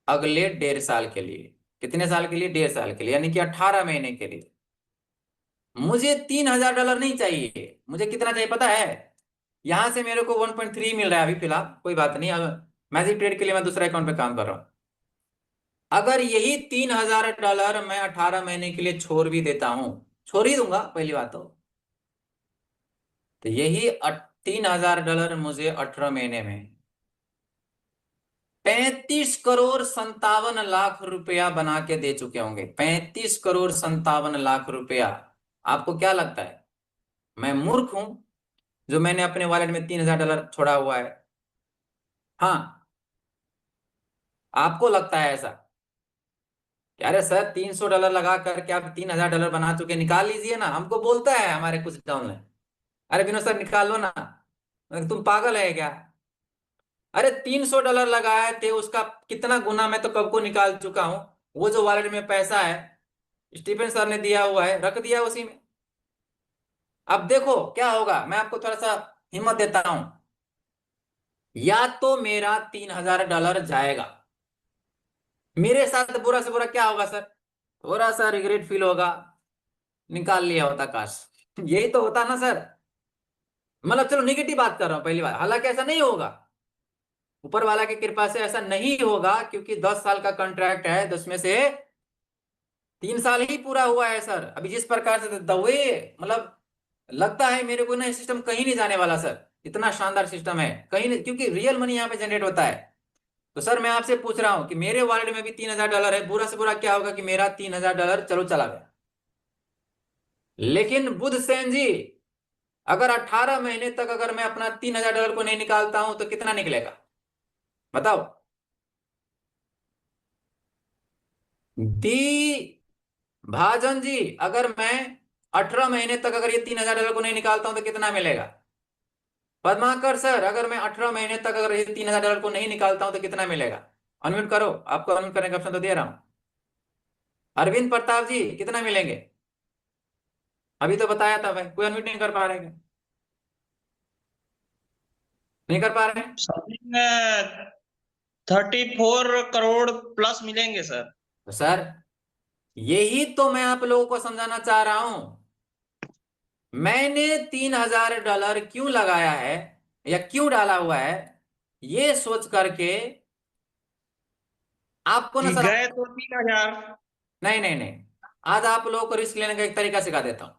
अगले 1.5 साल के लिए। कितने साल के लिए, 1.5 साल के लिए, यानी कि 18 महीने के लिए। मुझे $3,000 नहीं चाहिए, मुझे कितना चाहिए पता है। यहां से मेरे को 1.3 मिल रहा है अभी फिलहाल, कोई बात नहीं। अब मैजिक ट्रेड के लिए मैं दूसरे अकाउंट पे काम कर रहा हूं। अगर यही $3,000 मैं 18 महीने के लिए छोड़ भी देता हूं, छोड़ ही दूंगा पहली बात तो यही $3,000 मुझे 18 महीने में 35 करोड़ 57 लाख रुपया बना के दे चुके होंगे। 35 करोड़ 57 लाख रुपया। आपको क्या लगता है मैं मूर्ख हूं जो मैंने अपने वॉलेट में $3,000 छोड़ा हुआ है? हाँ, आपको लगता है ऐसा कि अरे सर $300 लगा करके आप $3,000 बना चुके, निकाल लीजिए ना। हमको बोलता है हमारे कुछ डाउन में, अरे विनोद सर निकाल लो ना। तुम पागल है क्या? अरे $300 लगाए थे, उसका कितना गुना मैं तो कब को निकाल चुका हूं। वो जो वॉलेट में पैसा है स्टीफन सर ने दिया हुआ है, रख दिया उसी में। अब देखो क्या होगा, मैं आपको थोड़ा सा हिम्मत देता हूं। या तो मेरा $3,000 जाएगा, मेरे साथ बुरा से बुरा क्या होगा सर, थोड़ा सा रिग्रेट फील होगा, निकाल लिया होता काश। यही तो होता ना सर। मतलब चलो निगेटिव बात कर रहा हूं पहली बार, हालांकि ऐसा नहीं होगा, ऊपर वाला की कृपा से ऐसा नहीं होगा, क्योंकि 10 साल का कॉन्ट्रैक्ट है, 10 में से 3 साल ही पूरा हुआ है सर। अभी जिस प्रकार से दवे, मतलब लगता है मेरे को ना, सिस्टम कहीं नहीं जाने वाला सर। इतना शानदार सिस्टम है, कहीं नहीं, क्योंकि रियल मनी यहाँ पे जनरेट होता है। तो सर मैं आपसे पूछ रहा हूं कि मेरे वॉलेट में भी $3,000 है, बुरा से बुरा क्या होगा कि मेरा $3,000 चलो चला गया। लेकिन बुध सेन जी, अगर 18 महीने तक अगर मैं अपना $3,000 को नहीं निकालता हूं तो कितना निकलेगा बताओ। दी भाजन जी, अगर मैं 18 महीने तक अगर ये $3,000 को नहीं निकालता हूं तो कितना मिलेगा? पद्माकर सर, अगर मैं 18 महीने तक अगर ये $3,000 को नहीं निकालता हूं तो कितना मिलेगा? अनम्यूट करो, आपको अनम्यूट करने का ऑप्शन तो दे रहा हूं। अरविंद प्रताप जी कितना मिलेंगे? अभी तो बताया था भाई, कोई अनम्यूट नहीं कर पा रहे क्या? नहीं कर पा रहे हैं? समथिंग 34 करोड़ प्लस मिलेंगे सर। तो सर यही तो मैं आप लोगों को समझाना चाह रहा हूं मैंने $3000 क्यों लगाया है या क्यों डाला हुआ है, ये सोच करके आपको ना कि सर। गए तो 3000। नहीं नहीं नहीं, आज आप लोगों को रिस्क लेने का एक तरीका सिखा देता हूँ।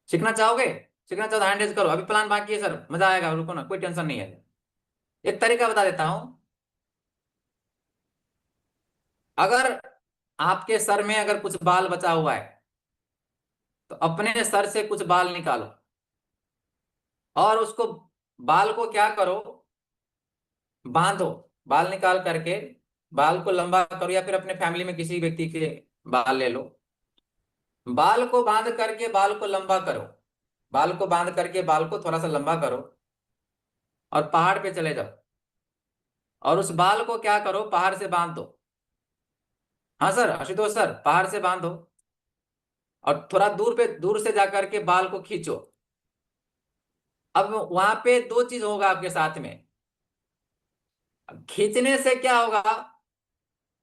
सीखना चाहोगे? सीखना चाहो तो हैंड रेज करो, अभी प्लान बाकी है सर, मजा आएगा, रुको ना, कोई टेंशन नहीं है। एक तरीका बता देता हूं। अगर आपके सर में अगर कुछ बाल बचा हुआ है तो अपने सर से कुछ बाल निकालो और उसको, बाल को क्या करो, बांधो। बाल निकाल करके बाल को लंबा करो, या फिर अपने फैमिली में किसी व्यक्ति के बाल ले लो, बाल को बांध करके बाल को लंबा करो, बाल को बांध करके बाल को थोड़ा सा लंबा करो और पहाड़ पे चले जाओ और उस बाल को क्या करो, पहाड़ से बांध दो। हाँ सर, आशुतोष सर, पहाड़ से बांधो और थोड़ा दूर से जाकर के बाल को खींचो। अब वहां पे दो चीज होगा आपके साथ में। खींचने से क्या होगा,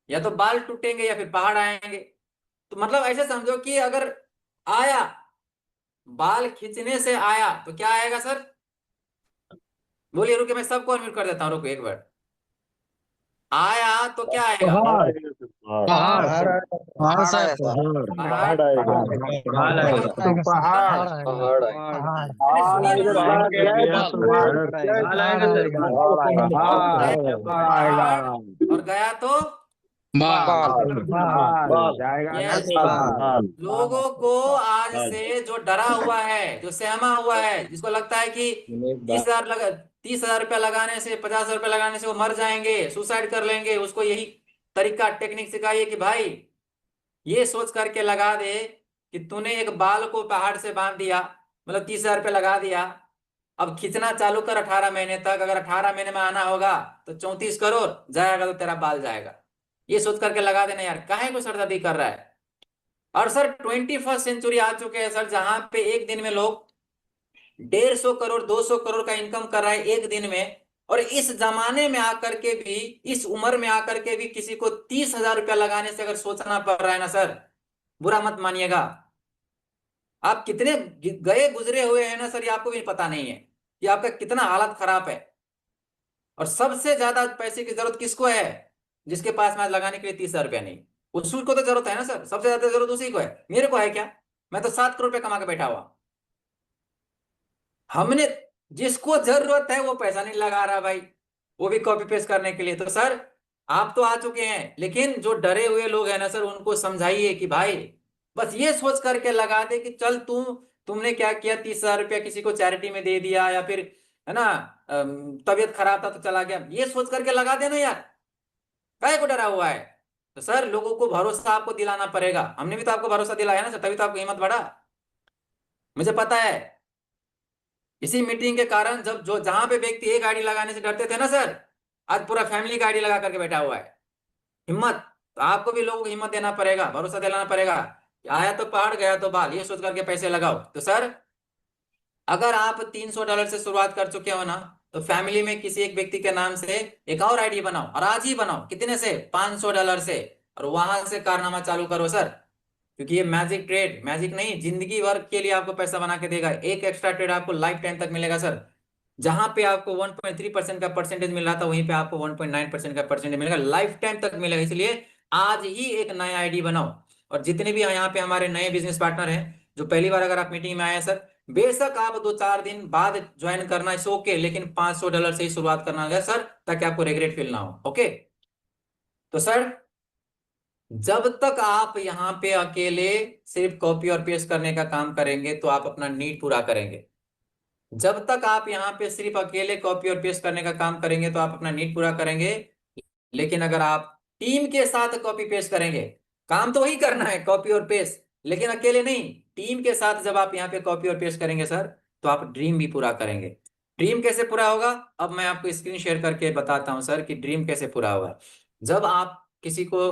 या तो बाल टूटेंगे या फिर पहाड़ आएंगे। तो मतलब ऐसे समझो कि अगर आया, बाल खींचने से आया तो क्या आएगा सर? बोलिए, रुके, मैं सबको अनम्यूट कर देता हूँ, रुको एक बार। आया तो क्या आएगा? पहाड़ पहाड़ पहाड़ पहाड़ सर पहाड़। पहाड़ आएगा। पहाड़ आएगा। तो पहाड़ पहाड़ पहाड़ अरे सुनिए अगर ना, बाल गए तो पहाड़ गए पहाड़ तो आएगा सर। पहाड़ आएगा। पहाड़ और गया तो बाल जाएगा यस। तो बाल। लोगों को आज से जो डरा हुआ है, जो सहमा हुआ है, जिसको लगता है कि 30,000 रुपया लगाने से, 50,000 रुपया लगाने से वो मर जाएंगे, सुसाइड कर लेंगे, उसको यही तरीका, टेक्निक सिखाइए कि भाई ये सोच करके लगा दे कि तूने एक बाल को पहाड़ से बांध दिया, मतलब 30,000 रुपया लगा दिया। अब खींचना चालू कर 18 महीने तक, अगर 18 महीने में आना होगा तो 34 करोड़ जाएगा, तो तेरा बाल जाएगा। ये सोच करके लगा देना यार, काहे को सरदर्दी कर रहा है। और सर 21st सेंचुरी आ चुके हैं सर, जहां पे एक दिन में लोग 150 करोड़ 200 करोड़ का इनकम कर रहा है एक दिन में। और इस जमाने में आकर के भी, इस उम्र में आकर के भी किसी को 30,000 रुपया लगाने से अगर सोचना पड़ रहा है ना सर, बुरा मत मानिएगा। आप कितने गए गुजरे हुए हैं ना सर, ये आपको भी पता नहीं है कि आपका कितना हालत खराब है। और सबसे ज्यादा पैसे की जरूरत किसको है? जिसके पास में आज लगाने के लिए 30,000 रुपया नहीं, उसी को तो जरूरत है ना सर, सबसे ज्यादा जरूरत उसी को है। मेरे को है क्या? मैं तो 7 करोड़ रुपया कमा के बैठा हुआ। हमने, जिसको जरूरत है वो पैसा नहीं लगा रहा भाई, वो भी कॉपी पेस्ट करने के लिए। तो सर आप तो आ चुके हैं, लेकिन जो डरे हुए लोग हैं ना सर, उनको समझाइए कि भाई बस ये सोच करके लगा दे कि चल तुमने क्या किया, 30,000 रुपया किसी को चैरिटी में दे दिया, या फिर है ना, तबीयत खराब था तो चला गया, ये सोच करके लगा देना यार, काय को डरा हुआ है। तो सर लोगों को भरोसा आपको दिलाना पड़ेगा, हमने भी तो आपको भरोसा दिलाया ना सर, तभी तो आपको हिम्मत बढ़ा। मुझे पता है, इसी मीटिंग के कारण जब जो जहां पे व्यक्ति एक गाड़ी लगाने से डरते थे ना सर, आज पूरा फैमिली गाड़ी लगा करके बैठा हुआ है। हिम्मत, तो आपको भी लोगों को हिम्मत देना पड़ेगा, भरोसा दिलाना पड़ेगा। आया तो पहाड़, गया तो बाल, ये सोच करके पैसे लगाओ। तो सर अगर आप $300 से शुरुआत कर चुके हो ना, तो फैमिली में किसी एक व्यक्ति के नाम से एक और आईडी बनाओ, और आज ही बनाओ। कितने से? $500 से। और वहां से कारनामा चालू करो सर, क्योंकि ये मैजिक ट्रेड, मैजिक नहीं, जिंदगी भर के लिए आपको पैसा बना के देगा। एक एक्स्ट्रा ट्रेड आपको लाइफ टाइम तक मिलेगा सर। जहां पे आपको 1.3% का परसेंटेज मिल रहा था, वहीं पे आपको 1.9% का परसेंटेज मिलेगा, लाइफ टाइम तक मिलेगा। इसलिए आज ही एक नया आईडी बनाओ। और जितने भी यहाँ पे हमारे नए बिजनेस पार्टनर हैं, जो पहली बार अगर आप मीटिंग में आए हैं सर, बेशक आप 2-4 दिन बाद ज्वाइन करना इस ओके, लेकिन $500 से ही शुरुआत करना है सर, ताकि आपको रिग्रेट फील ना हो। ओके, तो सर जब तक आप यहाँ पे अकेले सिर्फ कॉपी और पेस्ट करने का काम करेंगे तो आप अपना नीड पूरा करेंगे। जब तक आप यहाँ पे सिर्फ अकेले कॉपी और पेस्ट करने का काम करेंगे तो आप अपना नीड पूरा करेंगे। लेकिन अगर आप टीम के साथ कॉपी पेस्ट करेंगे, काम तो वही करना है, कॉपी और पेस्ट, लेकिन अकेले नहीं, टीम के साथ जब आप यहाँ पे कॉपी और पेस्ट करेंगे सर, तो आप ड्रीम भी पूरा करेंगे। ड्रीम कैसे पूरा होगा, अब मैं आपको स्क्रीन शेयर करके बताता हूँ सर कि ड्रीम कैसे पूरा होगा। जब आप किसी को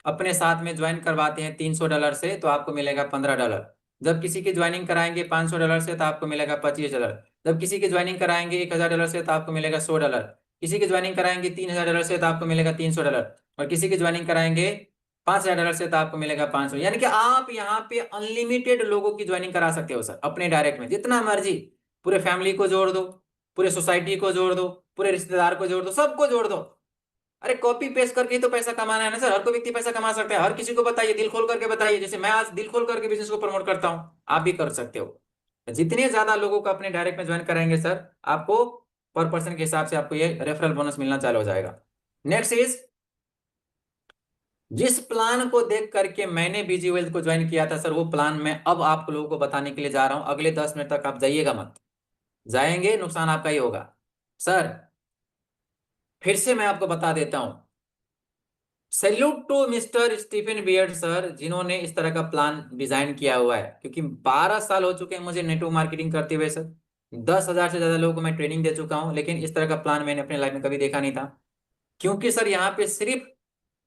अपने साथ में ज्वाइन करवाते हैं $300 से, तो आपको मिलेगा $15। जब किसी की ज्वाइनिंग कराएंगे $500 से, तो आपको मिलेगा $25। जब किसी की ज्वाइनिंग कराएंगे $1,000 से, तो आपको मिलेगा $100। किसी की ज्वाइनिंग कराएंगे $3,000 से, तो आपको मिलेगा $300। और किसी की ज्वाइनिंग कराएंगे $5,000 से तो आपको मिलेगा 500, यानी कि आप यहाँ पे अनलिमिटेड लोगों की ज्वाइनिंग करा सकते हो सर अपने डायरेक्ट में, जितना मर्जी। पूरे फैमिली को जोड़ दो, पूरे सोसाइटी को जोड़ दो, पूरे रिश्तेदार को जोड़ दो, सबको जोड़ दो। अरे कॉपी पेस्ट करके ही तो पैसा कमाना है ना सर, हर कोई व्यक्ति पैसा कमा सकता है। हर किसी को बताइए, दिल खोल करके बताइए, जैसे मैं आज दिल खोल करके बिजनेस को प्रमोट करता हूँ, आप भी कर सकते हो। जितने ज्यादा लोगों को अपने डायरेक्ट में ज्वाइन कराएंगे सर, आपको पर पर्सन के हिसाब से आपको ये रेफरल बोनस मिलना चालू हो जाएगा। नेक्स्ट इज, जिस प्लान को देख करके मैंने बीजी वेल्थ को ज्वाइन किया था सर, वो प्लान मैं अब आप लोगों को बताने के लिए जा रहा हूं। अगले 10 मिनट तक आप जाइएगा मत, जाएंगे नुकसान आपका ही होगा सर। फिर से मैं आपको बता देता हूं, salute to mister Stephen Beard sir, जिन्होंने इस तरह का प्लान डिजाइन किया हुआ है। क्योंकि 12 साल हो चुके हैं मुझे नेटवर्क मार्केटिंग करते हुए सर, 10,000 से ज्यादा लोगों को मैं ट्रेनिंग दे चुका हूं, लेकिन इस तरह का प्लान मैंने अपने लाइफ में कभी देखा नहीं था। क्योंकि सर यहाँ पे सिर्फ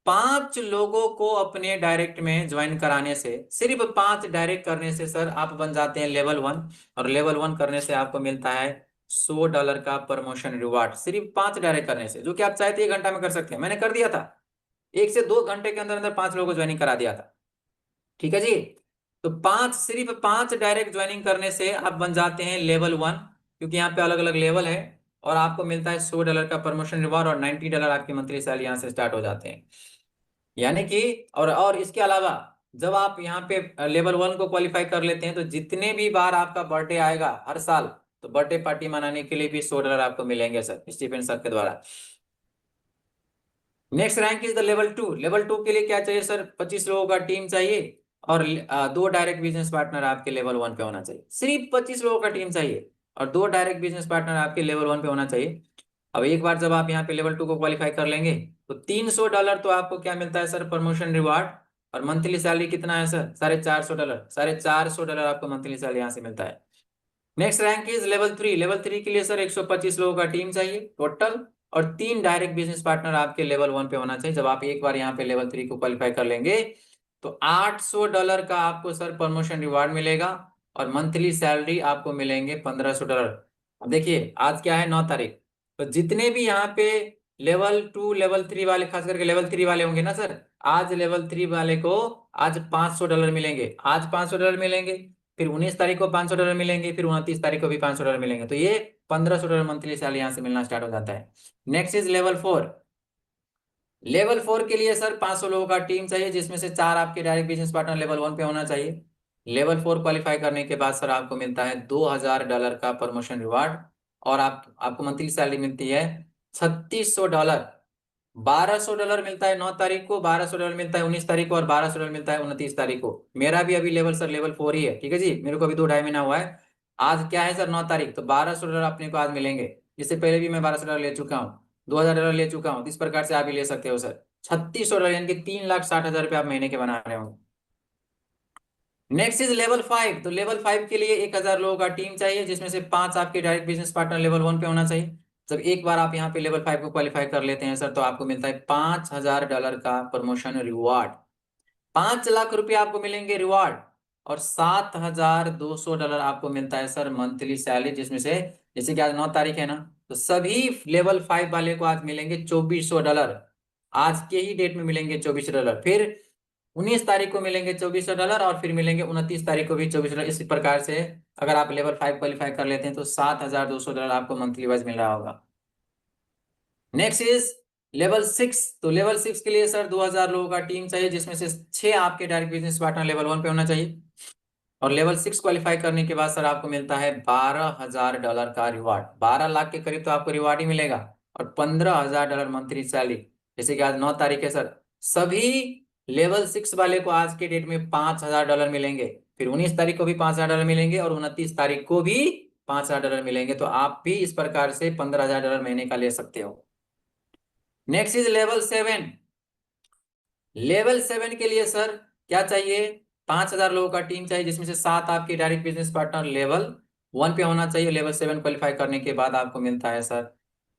5 लोगों को अपने डायरेक्ट में ज्वाइन कराने से, सिर्फ 5 डायरेक्ट करने से सर आप बन जाते हैं लेवल 1, और लेवल 1 करने से आपको मिलता है $100 का प्रमोशन रिवार्ड, सिर्फ 5 डायरेक्ट करने से, जो कि आप चाहते 1 घंटा में कर सकते हैं। मैंने कर दिया था, 1 से 2 घंटे के अंदर अंदर 5 लोगों को ज्वाइनिंग करा दिया था। ठीक है जी। तो 5, सिर्फ 5 डायरेक्ट ज्वाइनिंग करने से आप बन जाते हैं लेवल 1, क्योंकि यहाँ पे अलग अलग लेवल है, और आपको मिलता है $100 का प्रमोशन रिवार्ड, और $90 आपकी मंथली सैलरी यहाँ से स्टार्ट हो जाते हैं। यानी कि और इसके अलावा जब आप यहाँ पे लेवल 1 को क्वालिफाई कर लेते हैं, तो जितने भी बार आपका बर्थडे आएगा हर साल, तो बर्थडे पार्टी मनाने के लिए भी $100 आपको मिलेंगे सर स्टीफन सर के द्वारा। Next rank is the level 2। Level 2 के लिए क्या चाहिए सर? 25 लोगों का टीम चाहिए, और 2 डायरेक्ट बिजनेस पार्टनर आपके लेवल 1 पे होना चाहिए। सिर्फ 25 लोगों का टीम चाहिए, और 2 डायरेक्ट बिजनेस पार्टनर आपके लेवल 1 पे होना चाहिए। अब एक बार जब आप यहाँ पे लेवल 2 को क्वालिफाई कर लेंगे, तो $300 तो आपको क्या मिलता है सर? Promotion reward. और मंथली सैलरी कितना है सर? $450। $450 आपको मंथली सैलरी यहाँ से मिलता है। Next rank is level 3। Level 3 के लिए सर 125 लोगों का टीम चाहिए टोटल, और 3 डायरेक्ट बिजनेस पार्टनर आपके लेवल 1 पे होना चाहिए। जब आप एक बार यहाँ पे लेवल 3 को क्वालिफाई कर लेंगे, तो $800 का आपको सर प्रमोशन रिवार्ड मिलेगा, और मंथली सैलरी आपको मिलेंगे $1500। अब देखिए आज क्या है, 9 तारीख। तो जितने भी यहाँ पे लेवल 2 लेवल 3 वाले, खास करके लेवल 3 वाले होंगे ना सर, आज लेवल 3 वाले को आज $500 मिलेंगे। आज $500 मिलेंगे, फिर 19 तारीख को $500 मिलेंगे, फिर 29 तारीख को भी $500 मिलेंगे। तो ये $1500 मंथली सैलरी यहाँ से मिलना स्टार्ट हो जाता है। Next is level 4। लेवल 4 के लिए सर 500 लोगों का टीम चाहिए, जिसमें से 4 आपके डायरेक्ट बिजनेस पार्टनर लेवल 1 पे होना चाहिए। लेवल 4 क्वालिफाई करने के बाद सर आपको मिलता है $2000 का प्रमोशन रिवार्ड, और आपको मंथली सैलरी मिलती है $3600। $1200 मिलता है 9 तारीख को, $1200 मिलता है 19 तारीख को, और $1200 मिलता है 29 तारीख को। मेरा भी अभी लेवल सर लेवल 4 ही है, ठीक है जी। मेरे को अभी 2 ढाई महीना हुआ है। आज क्या है सर? 9 तारीख। तो $1200 अपने को आज मिलेंगे। इससे पहले भी मैं $1200 ले चुका हूँ, $2000 ले चुका हूँ। इस प्रकार से आप भी ले सकते हो सर। $3600 यानी कि 3,60,000 आप महीने के बना रहे हो। Next is level 5। तो लेवल 5 के लिए 1000 लोगों का टीम चाहिए, जिसमें से 5 आपके डायरेक्ट बिजनेस पार्टनर लेवल 1 पे होना चाहिए। जब एक बार आप यहाँ पे लेवल 5 को क्वालिफाई कर लेते हैं सर, तो आपको मिलता है $5000 का प्रमोशन रिवार्ड। 5 लाख रुपए आपको मिलेंगे रिवार्ड, और $7200 आपको मिलता है सर मंथली सैलरी, जिसमें से जैसे कि आज 9 तारीख है ना, तो सभी लेवल 5 वाले को आज मिलेंगे $2400। आज के ही डेट में मिलेंगे $2400, फिर 19 तारीख को मिलेंगे $2400, और फिर मिलेंगे 29 तारीख को भी $2400। इसी प्रकार से अगर आप लेवल 5 क्वालिफाई कर लेते हैं, तो $7200 आपको मंथली वाइज मिल रहा होगा। Next is level 6। तो लेवल 6 के लिए सर 2000 लोगों का टीम चाहिए, जिसमें से 6 आपके डायरेक्ट बिजनेस पार्टनर लेवल 1 पे होना चाहिए। और लेवल 6 क्वालिफाई करने के बाद सर आपको मिलता है $12000 का रिवार्ड। 12 लाख के करीब तो आपको रिवार्ड ही मिलेगा, और $15000 मंथली सैलरी। जैसे कि आज 9 तारीख है सर, सभी लेवल 6 वाले को आज के डेट में $5000 मिलेंगे, फिर 19 तारीख को भी $5000 मिलेंगे, और 29 तारीख को भी $5000 मिलेंगे। तो आप भी इस प्रकार से $15000 महीने का ले सकते हो। Next is level 7। लेवल 7 के लिए सर क्या चाहिए? 5000 लोगों का टीम चाहिए, जिसमें से 7 आपके डायरेक्ट बिजनेस पार्टनर लेवल 1 पे होना चाहिए। लेवल 7 क्वालिफाई करने के बाद आपको मिलता है सर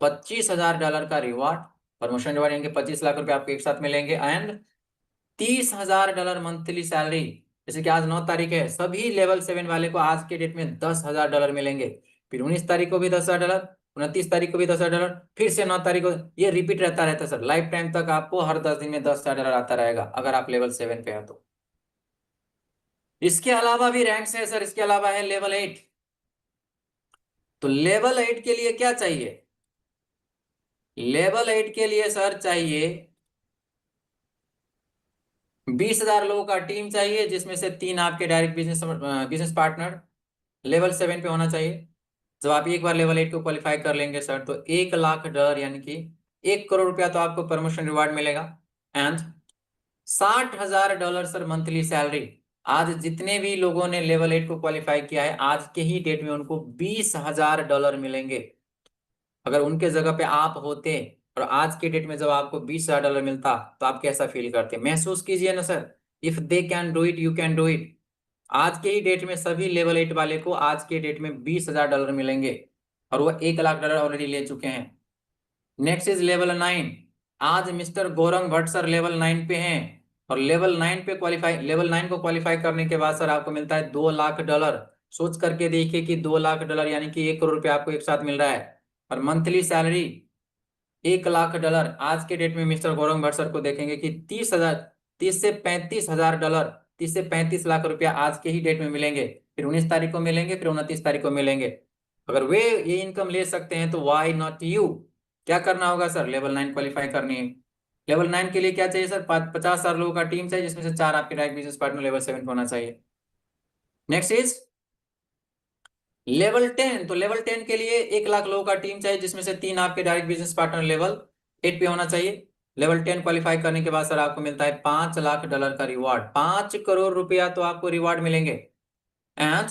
$25000 का रिवार्ड, प्रमोशन रिवार्ड, यानी कि 25 लाख रुपए आपको एक साथ मिलेंगे, एंड $30000 मंथली सैलरी। जैसे कि आज 9 तारीख है, सभी लेवल 7 वाले को आज के डेट में $10000 मिलेंगे, फिर 19 तारीख को भी $10000, 29 तारीख को भी $10,000, फिर से 9 तारीख को। ये रिपीट रहता रहता है सर, लाइफ टाइम तक आपको हर 10 दिन में $10,000 आता रहेगा अगर आप लेवल 7 पे हो तो। इसके अलावा भी रैंक्स है सर, इसके अलावा है लेवल 8। तो लेवल 8 के लिए क्या चाहिए? लेवल 8 के लिए सर चाहिए 20,000 लोगों का टीम चाहिए, जिसमें से 3 आपके डायरेक्ट बिजनेस पार्टनर लेवल 7 पे होना चाहिए। जब आप एक बार लेवल 8 को क्वालिफाई कर लेंगे सर, तो $1,00,000 यानी कि 1 करोड़ रुपया तो आपको प्रमोशन रिवार्ड मिलेगा। And $60,000 sir monthly salary. आज जितने भी लोगों ने लेवल 8 को क्वालिफाई किया है, आज के ही डेट में उनको $20,000 मिलेंगे। अगर उनके जगह पे आप होते और आज के डेट में जब आपको $20,000 मिलता, तो आप कैसा फील करते? महसूस कीजिए ना sir, if they can do it, you can do it. आज के ही डेट में सभी लेवल 8 वाले को आज के डेट में $20,000 मिलेंगे, और वो $1,00,000 ऑलरेडी ले चुके हैं। Next is level 9। आज mister Gaurang Bhatt sir level 9 पे हैं, और लेवल 9 को क्वालिफाई करने के बाद सर आपको मिलता है $2,00,000। सोच करके देखिए कि $2,00,000 यानी कि 1 करोड़ रुपया आपको एक साथ मिल रहा है, और मंथली सैलरी $1,00,000। आज के डेट में मिस्टर गौरंग भट्ट सर को देखेंगे कि 30 से 35,000 डॉलर, 30 से 35 लाख रुपया आज के ही डेट में मिलेंगे। फिर 19 तारीख को मिलेंगे, फिर 29 तारीख को मिलेंगे। अगर वे ये इनकम ले सकते हैं तो वाई नॉट यू? क्या करना होगा सर? लेवल 9 क्वालिफाई करनी है। लेवल 9 के लिए क्या चाहिए सर? 50,000 लोगों का टीम चाहिए, जिसमें से 4 आपके डायरेक्ट बिजनेस पार्टनर लेवल 7 होना चाहिए। Next is level 10। तो लेवल 10 के लिए 1,00,000 लोगों का टीम चाहिए, जिसमें से 3 आपके डायरेक्ट बिजनेस पार्टनर लेवल 8 पे होना चाहिए। लेवल 10 क्वालिफाई करने के बाद सर आपको मिलता है $5,00,000 का रिवार्ड। 5 करोड़ रुपया तो आपको रिवार्ड मिलेंगे। एंड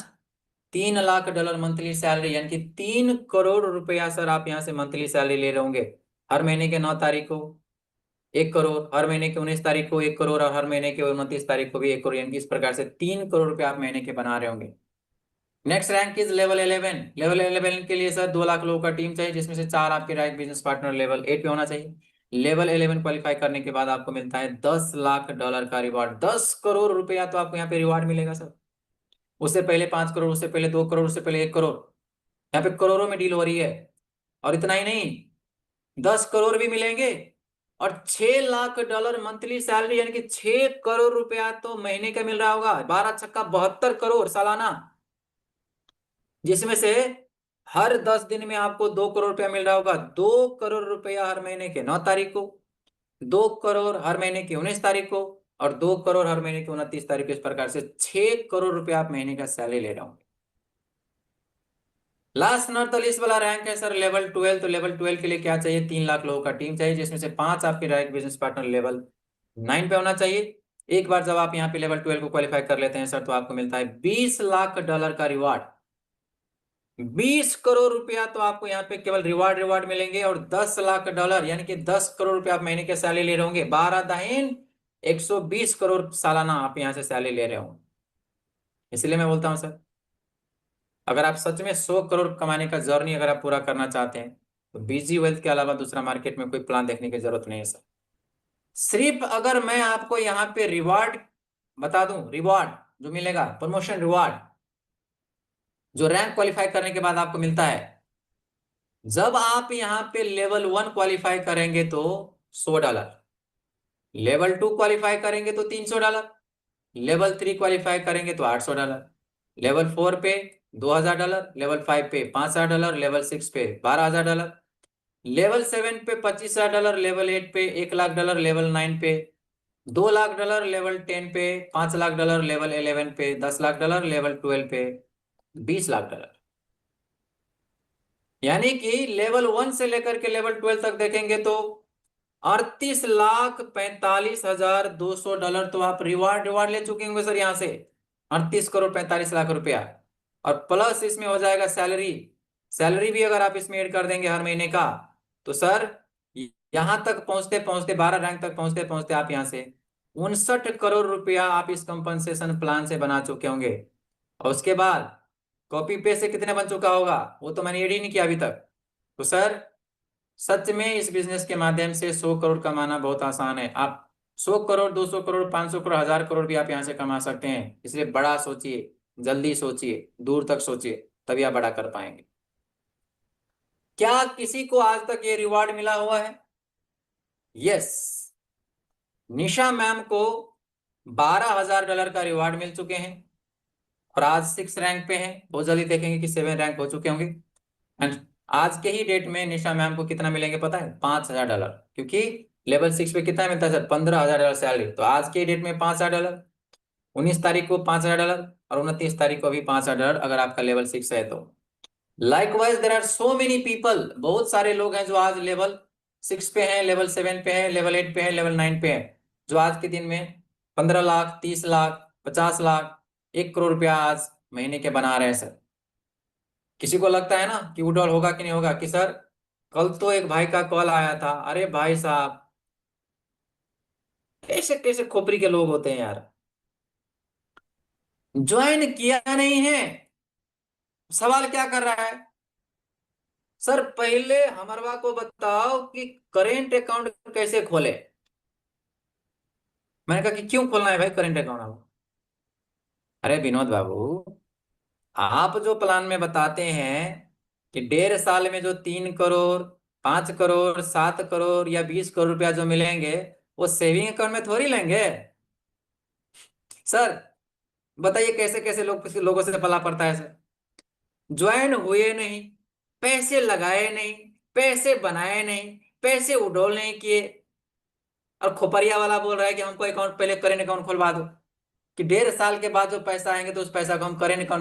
$3,00,000 मंथली सैलरी, यानी कि 3 करोड़ रुपया सर आप यहाँ से मंथली सैलरी ले रहे होंगे। हर महीने के 9 तारीख को 1 करोड़, हर महीने के 19 तारीख को 1 करोड़, और हर महीने के 29 तारीख को भी 1 करोड़, यानी कि इस प्रकार से 3 करोड़ रुपया आप महीने के बना रहे होंगे। Next rank is level 11। Level 11 के लिए सर 2,00,000 लोगों का टीम चाहिए, जिसमें से 4 आपके डायरेक्ट बिजनेस पार्टनर लेवल 8 पे होना चाहिए। लेवल 11 क्वालिफाई करने के बाद आपको मिलता है $10,00,000 का रिवार्ड। 10 करोड़ रुपया तो आपको यहाँ पे रिवार्ड मिलेगा सर। उससे पहले 5 करोड़, उससे पहले 2 करोड़, उससे पहले 1 करोड़। यहाँ पे करोड़ों में डील हो रही है। और इतना ही नहीं, 10 करोड़ भी मिलेंगे, और $6,00,000 मंथली सैलरी, यानी कि 6 करोड़ रुपया तो महीने का मिल रहा होगा। 12 छक्का 72 करोड़ सालाना, जिसमें से हर 10 दिन में आपको 2 करोड़ रुपया मिल रहा होगा। 2 करोड़ रुपया हर महीने के 9 तारीख को, 2 करोड़ हर महीने की 19 तारीख को, और 2 करोड़ हर महीने की 29 तारीख को। इस प्रकार से 6 करोड़ रुपया आप महीने का सैलरी ले रहे होंगे। लास्ट नॉट द लीस्ट वाला रैंक है सर लेवल 12। तो लेवल 12 के लिए क्या चाहिए? 3,00,000 लोगों का टीम चाहिए, जिसमें से 5 आपके डायरेक्ट बिजनेस पार्टनर लेवल 9 पे होना चाहिए। एक बार जब आप यहाँ पे लेवल 12 को क्वालिफाई कर लेते हैं सर, तो आपको मिलता है $20,00,000 का रिवार्ड। 20 करोड़ रुपया तो आपको यहाँ पे केवल रिवार्ड मिलेंगे, और $10,00,000 यानी कि 10 करोड़ रुपया आप महीने के सैलरी ले रहे होंगे। 12 दाहिन 120 करोड़ सालाना आप यहाँ से सैलरी ले रहे होंगे। इसलिए मैं बोलता हूँ सर, अगर आप सच में 100 करोड़ कमाने का जर्नी अगर आप पूरा करना चाहते हैं, तो बीजी वेल्थ के अलावा दूसरा मार्केट में कोई प्लान देखने की जरूरत नहीं है सर। सिर्फ अगर मैं आपको यहाँ पे रिवार्ड बता दूं, रिवार्ड जो मिलेगा, प्रमोशन रिवार्ड, जो रैंक क्वालिफाई करने के बाद आपको मिलता है। जब आप यहाँ पे लेवल 1 क्वालिफाई करेंगे तो $100, लेवल 2 क्वालिफाई करेंगे तो $300, लेवल 3 क्वालिफाई करेंगे तो $800, लेवल 4 पे $2,000, लेवल 5 पे $5,000, लेवल 6 पे $12,000, लेवल 7 पे $25,000, लेवल 8 पे $1,00,000, लेवल 9 पे $2,00,000, लेवल 10 पे $5,00,000, लेवल 11 पे $10,00,000, लेवल 12 पे $20,00,000। यानी कि लेवल 1 से लेकर के लेवल 12 तक देखेंगे तो $38,45,200 तो आप रिवार्ड ले चुके होंगे सर यहाँ से। 38 करोड़ 45 लाख रुपया, और प्लस इसमें हो जाएगा सैलरी भी अगर आप इसमें ऐड कर देंगे हर महीने का, तो सर यहां तक पहुंचते पहुंचते 12 रैंक तक पहुंचते पहुंचते आप यहां से 59 करोड़ रुपया आप इस कंपनसेशन प्लान से बना चुके होंगे। और उसके बाद कॉपी पेस्ट से कितने बन चुका होगा वो तो मैंने ऐड ही नहीं किया अभी तक। तो सर सच में इस बिजनेस के माध्यम से 100 करोड़ कमाना बहुत आसान है। आप 100 करोड़ 200 करोड़ 500 करोड़ 1,000 करोड़ भी आप यहाँ से कमा सकते हैं। इसलिए बड़ा सोचिए, जल्दी सोचिए, दूर तक सोचिए, तभी आप बड़ा कर पाएंगे। क्या किसी को आज तक ये रिवॉर्ड मिला हुआ है? यस, निशा मैम को $12,000 का रिवॉर्ड मिल चुके हैं और आज 6 रैंक पे हैं। बहुत जल्दी देखेंगे कि 7 रैंक हो चुके होंगे। एंड आज के ही डेट में निशा मैम को कितना मिलेंगे पता है? $5,000, क्योंकि लेवल 6 पे कितना मिलता है सर? $15,000 सैलरी। तो आज के डेट में $5,000, 19 तारीख को $5,000 और 29 तारीख को भी $5,000 अगर आपका लेवल 6 है तो। Likewise there are so many people, बहुत सारे लोग हैं जो आज लेवल 6 पे हैं, लेवल 7 पे हैं, लेवल 8 पे हैं, लेवल 9 पे हैं, जो आज के दिन में 15 लाख, 30 लाख, 50 लाख, 1 करोड़ रुपया आज महीने के बना रहे हैं सर। किसी को लगता है ना कि विड्रॉल होगा कि नहीं होगा? कि सर कल तो एक भाई का कॉल आया था, अरे भाई साहब कैसे कैसे खोपड़ी के लोग होते हैं यार, ज्वाइन किया नहीं है। सवाल क्या कर रहा है? सर पहले हमरवा को बताओ कि करेंट अकाउंट कैसे खोले। मैंने कहा कि क्यों खोलना है भाई करेंट अकाउंट? अरे विनोद बाबू, आप जो प्लान में बताते हैं कि 1.5 साल में जो 3 करोड़, 5 करोड़, 7 करोड़ या 20 करोड़ रुपया जो मिलेंगे, वो सेविंग अकाउंट में थोड़ी लेंगे सर। बताइए कैसे कैसे लोगों से पला पड़ता है सर। ज्वाइन हुए नहीं, पैसे लगाए नहीं, पैसे बनाए नहीं, पैसे उडोल नहीं किए, और खोपरिया वाला बोल रहा है कि हमको अकाउंट पहले करेंट अकाउंट खुलवा दो, कि 1.5 साल के बाद जो पैसा आएंगे तो उस पैसा को हम करेंट अकाउंट में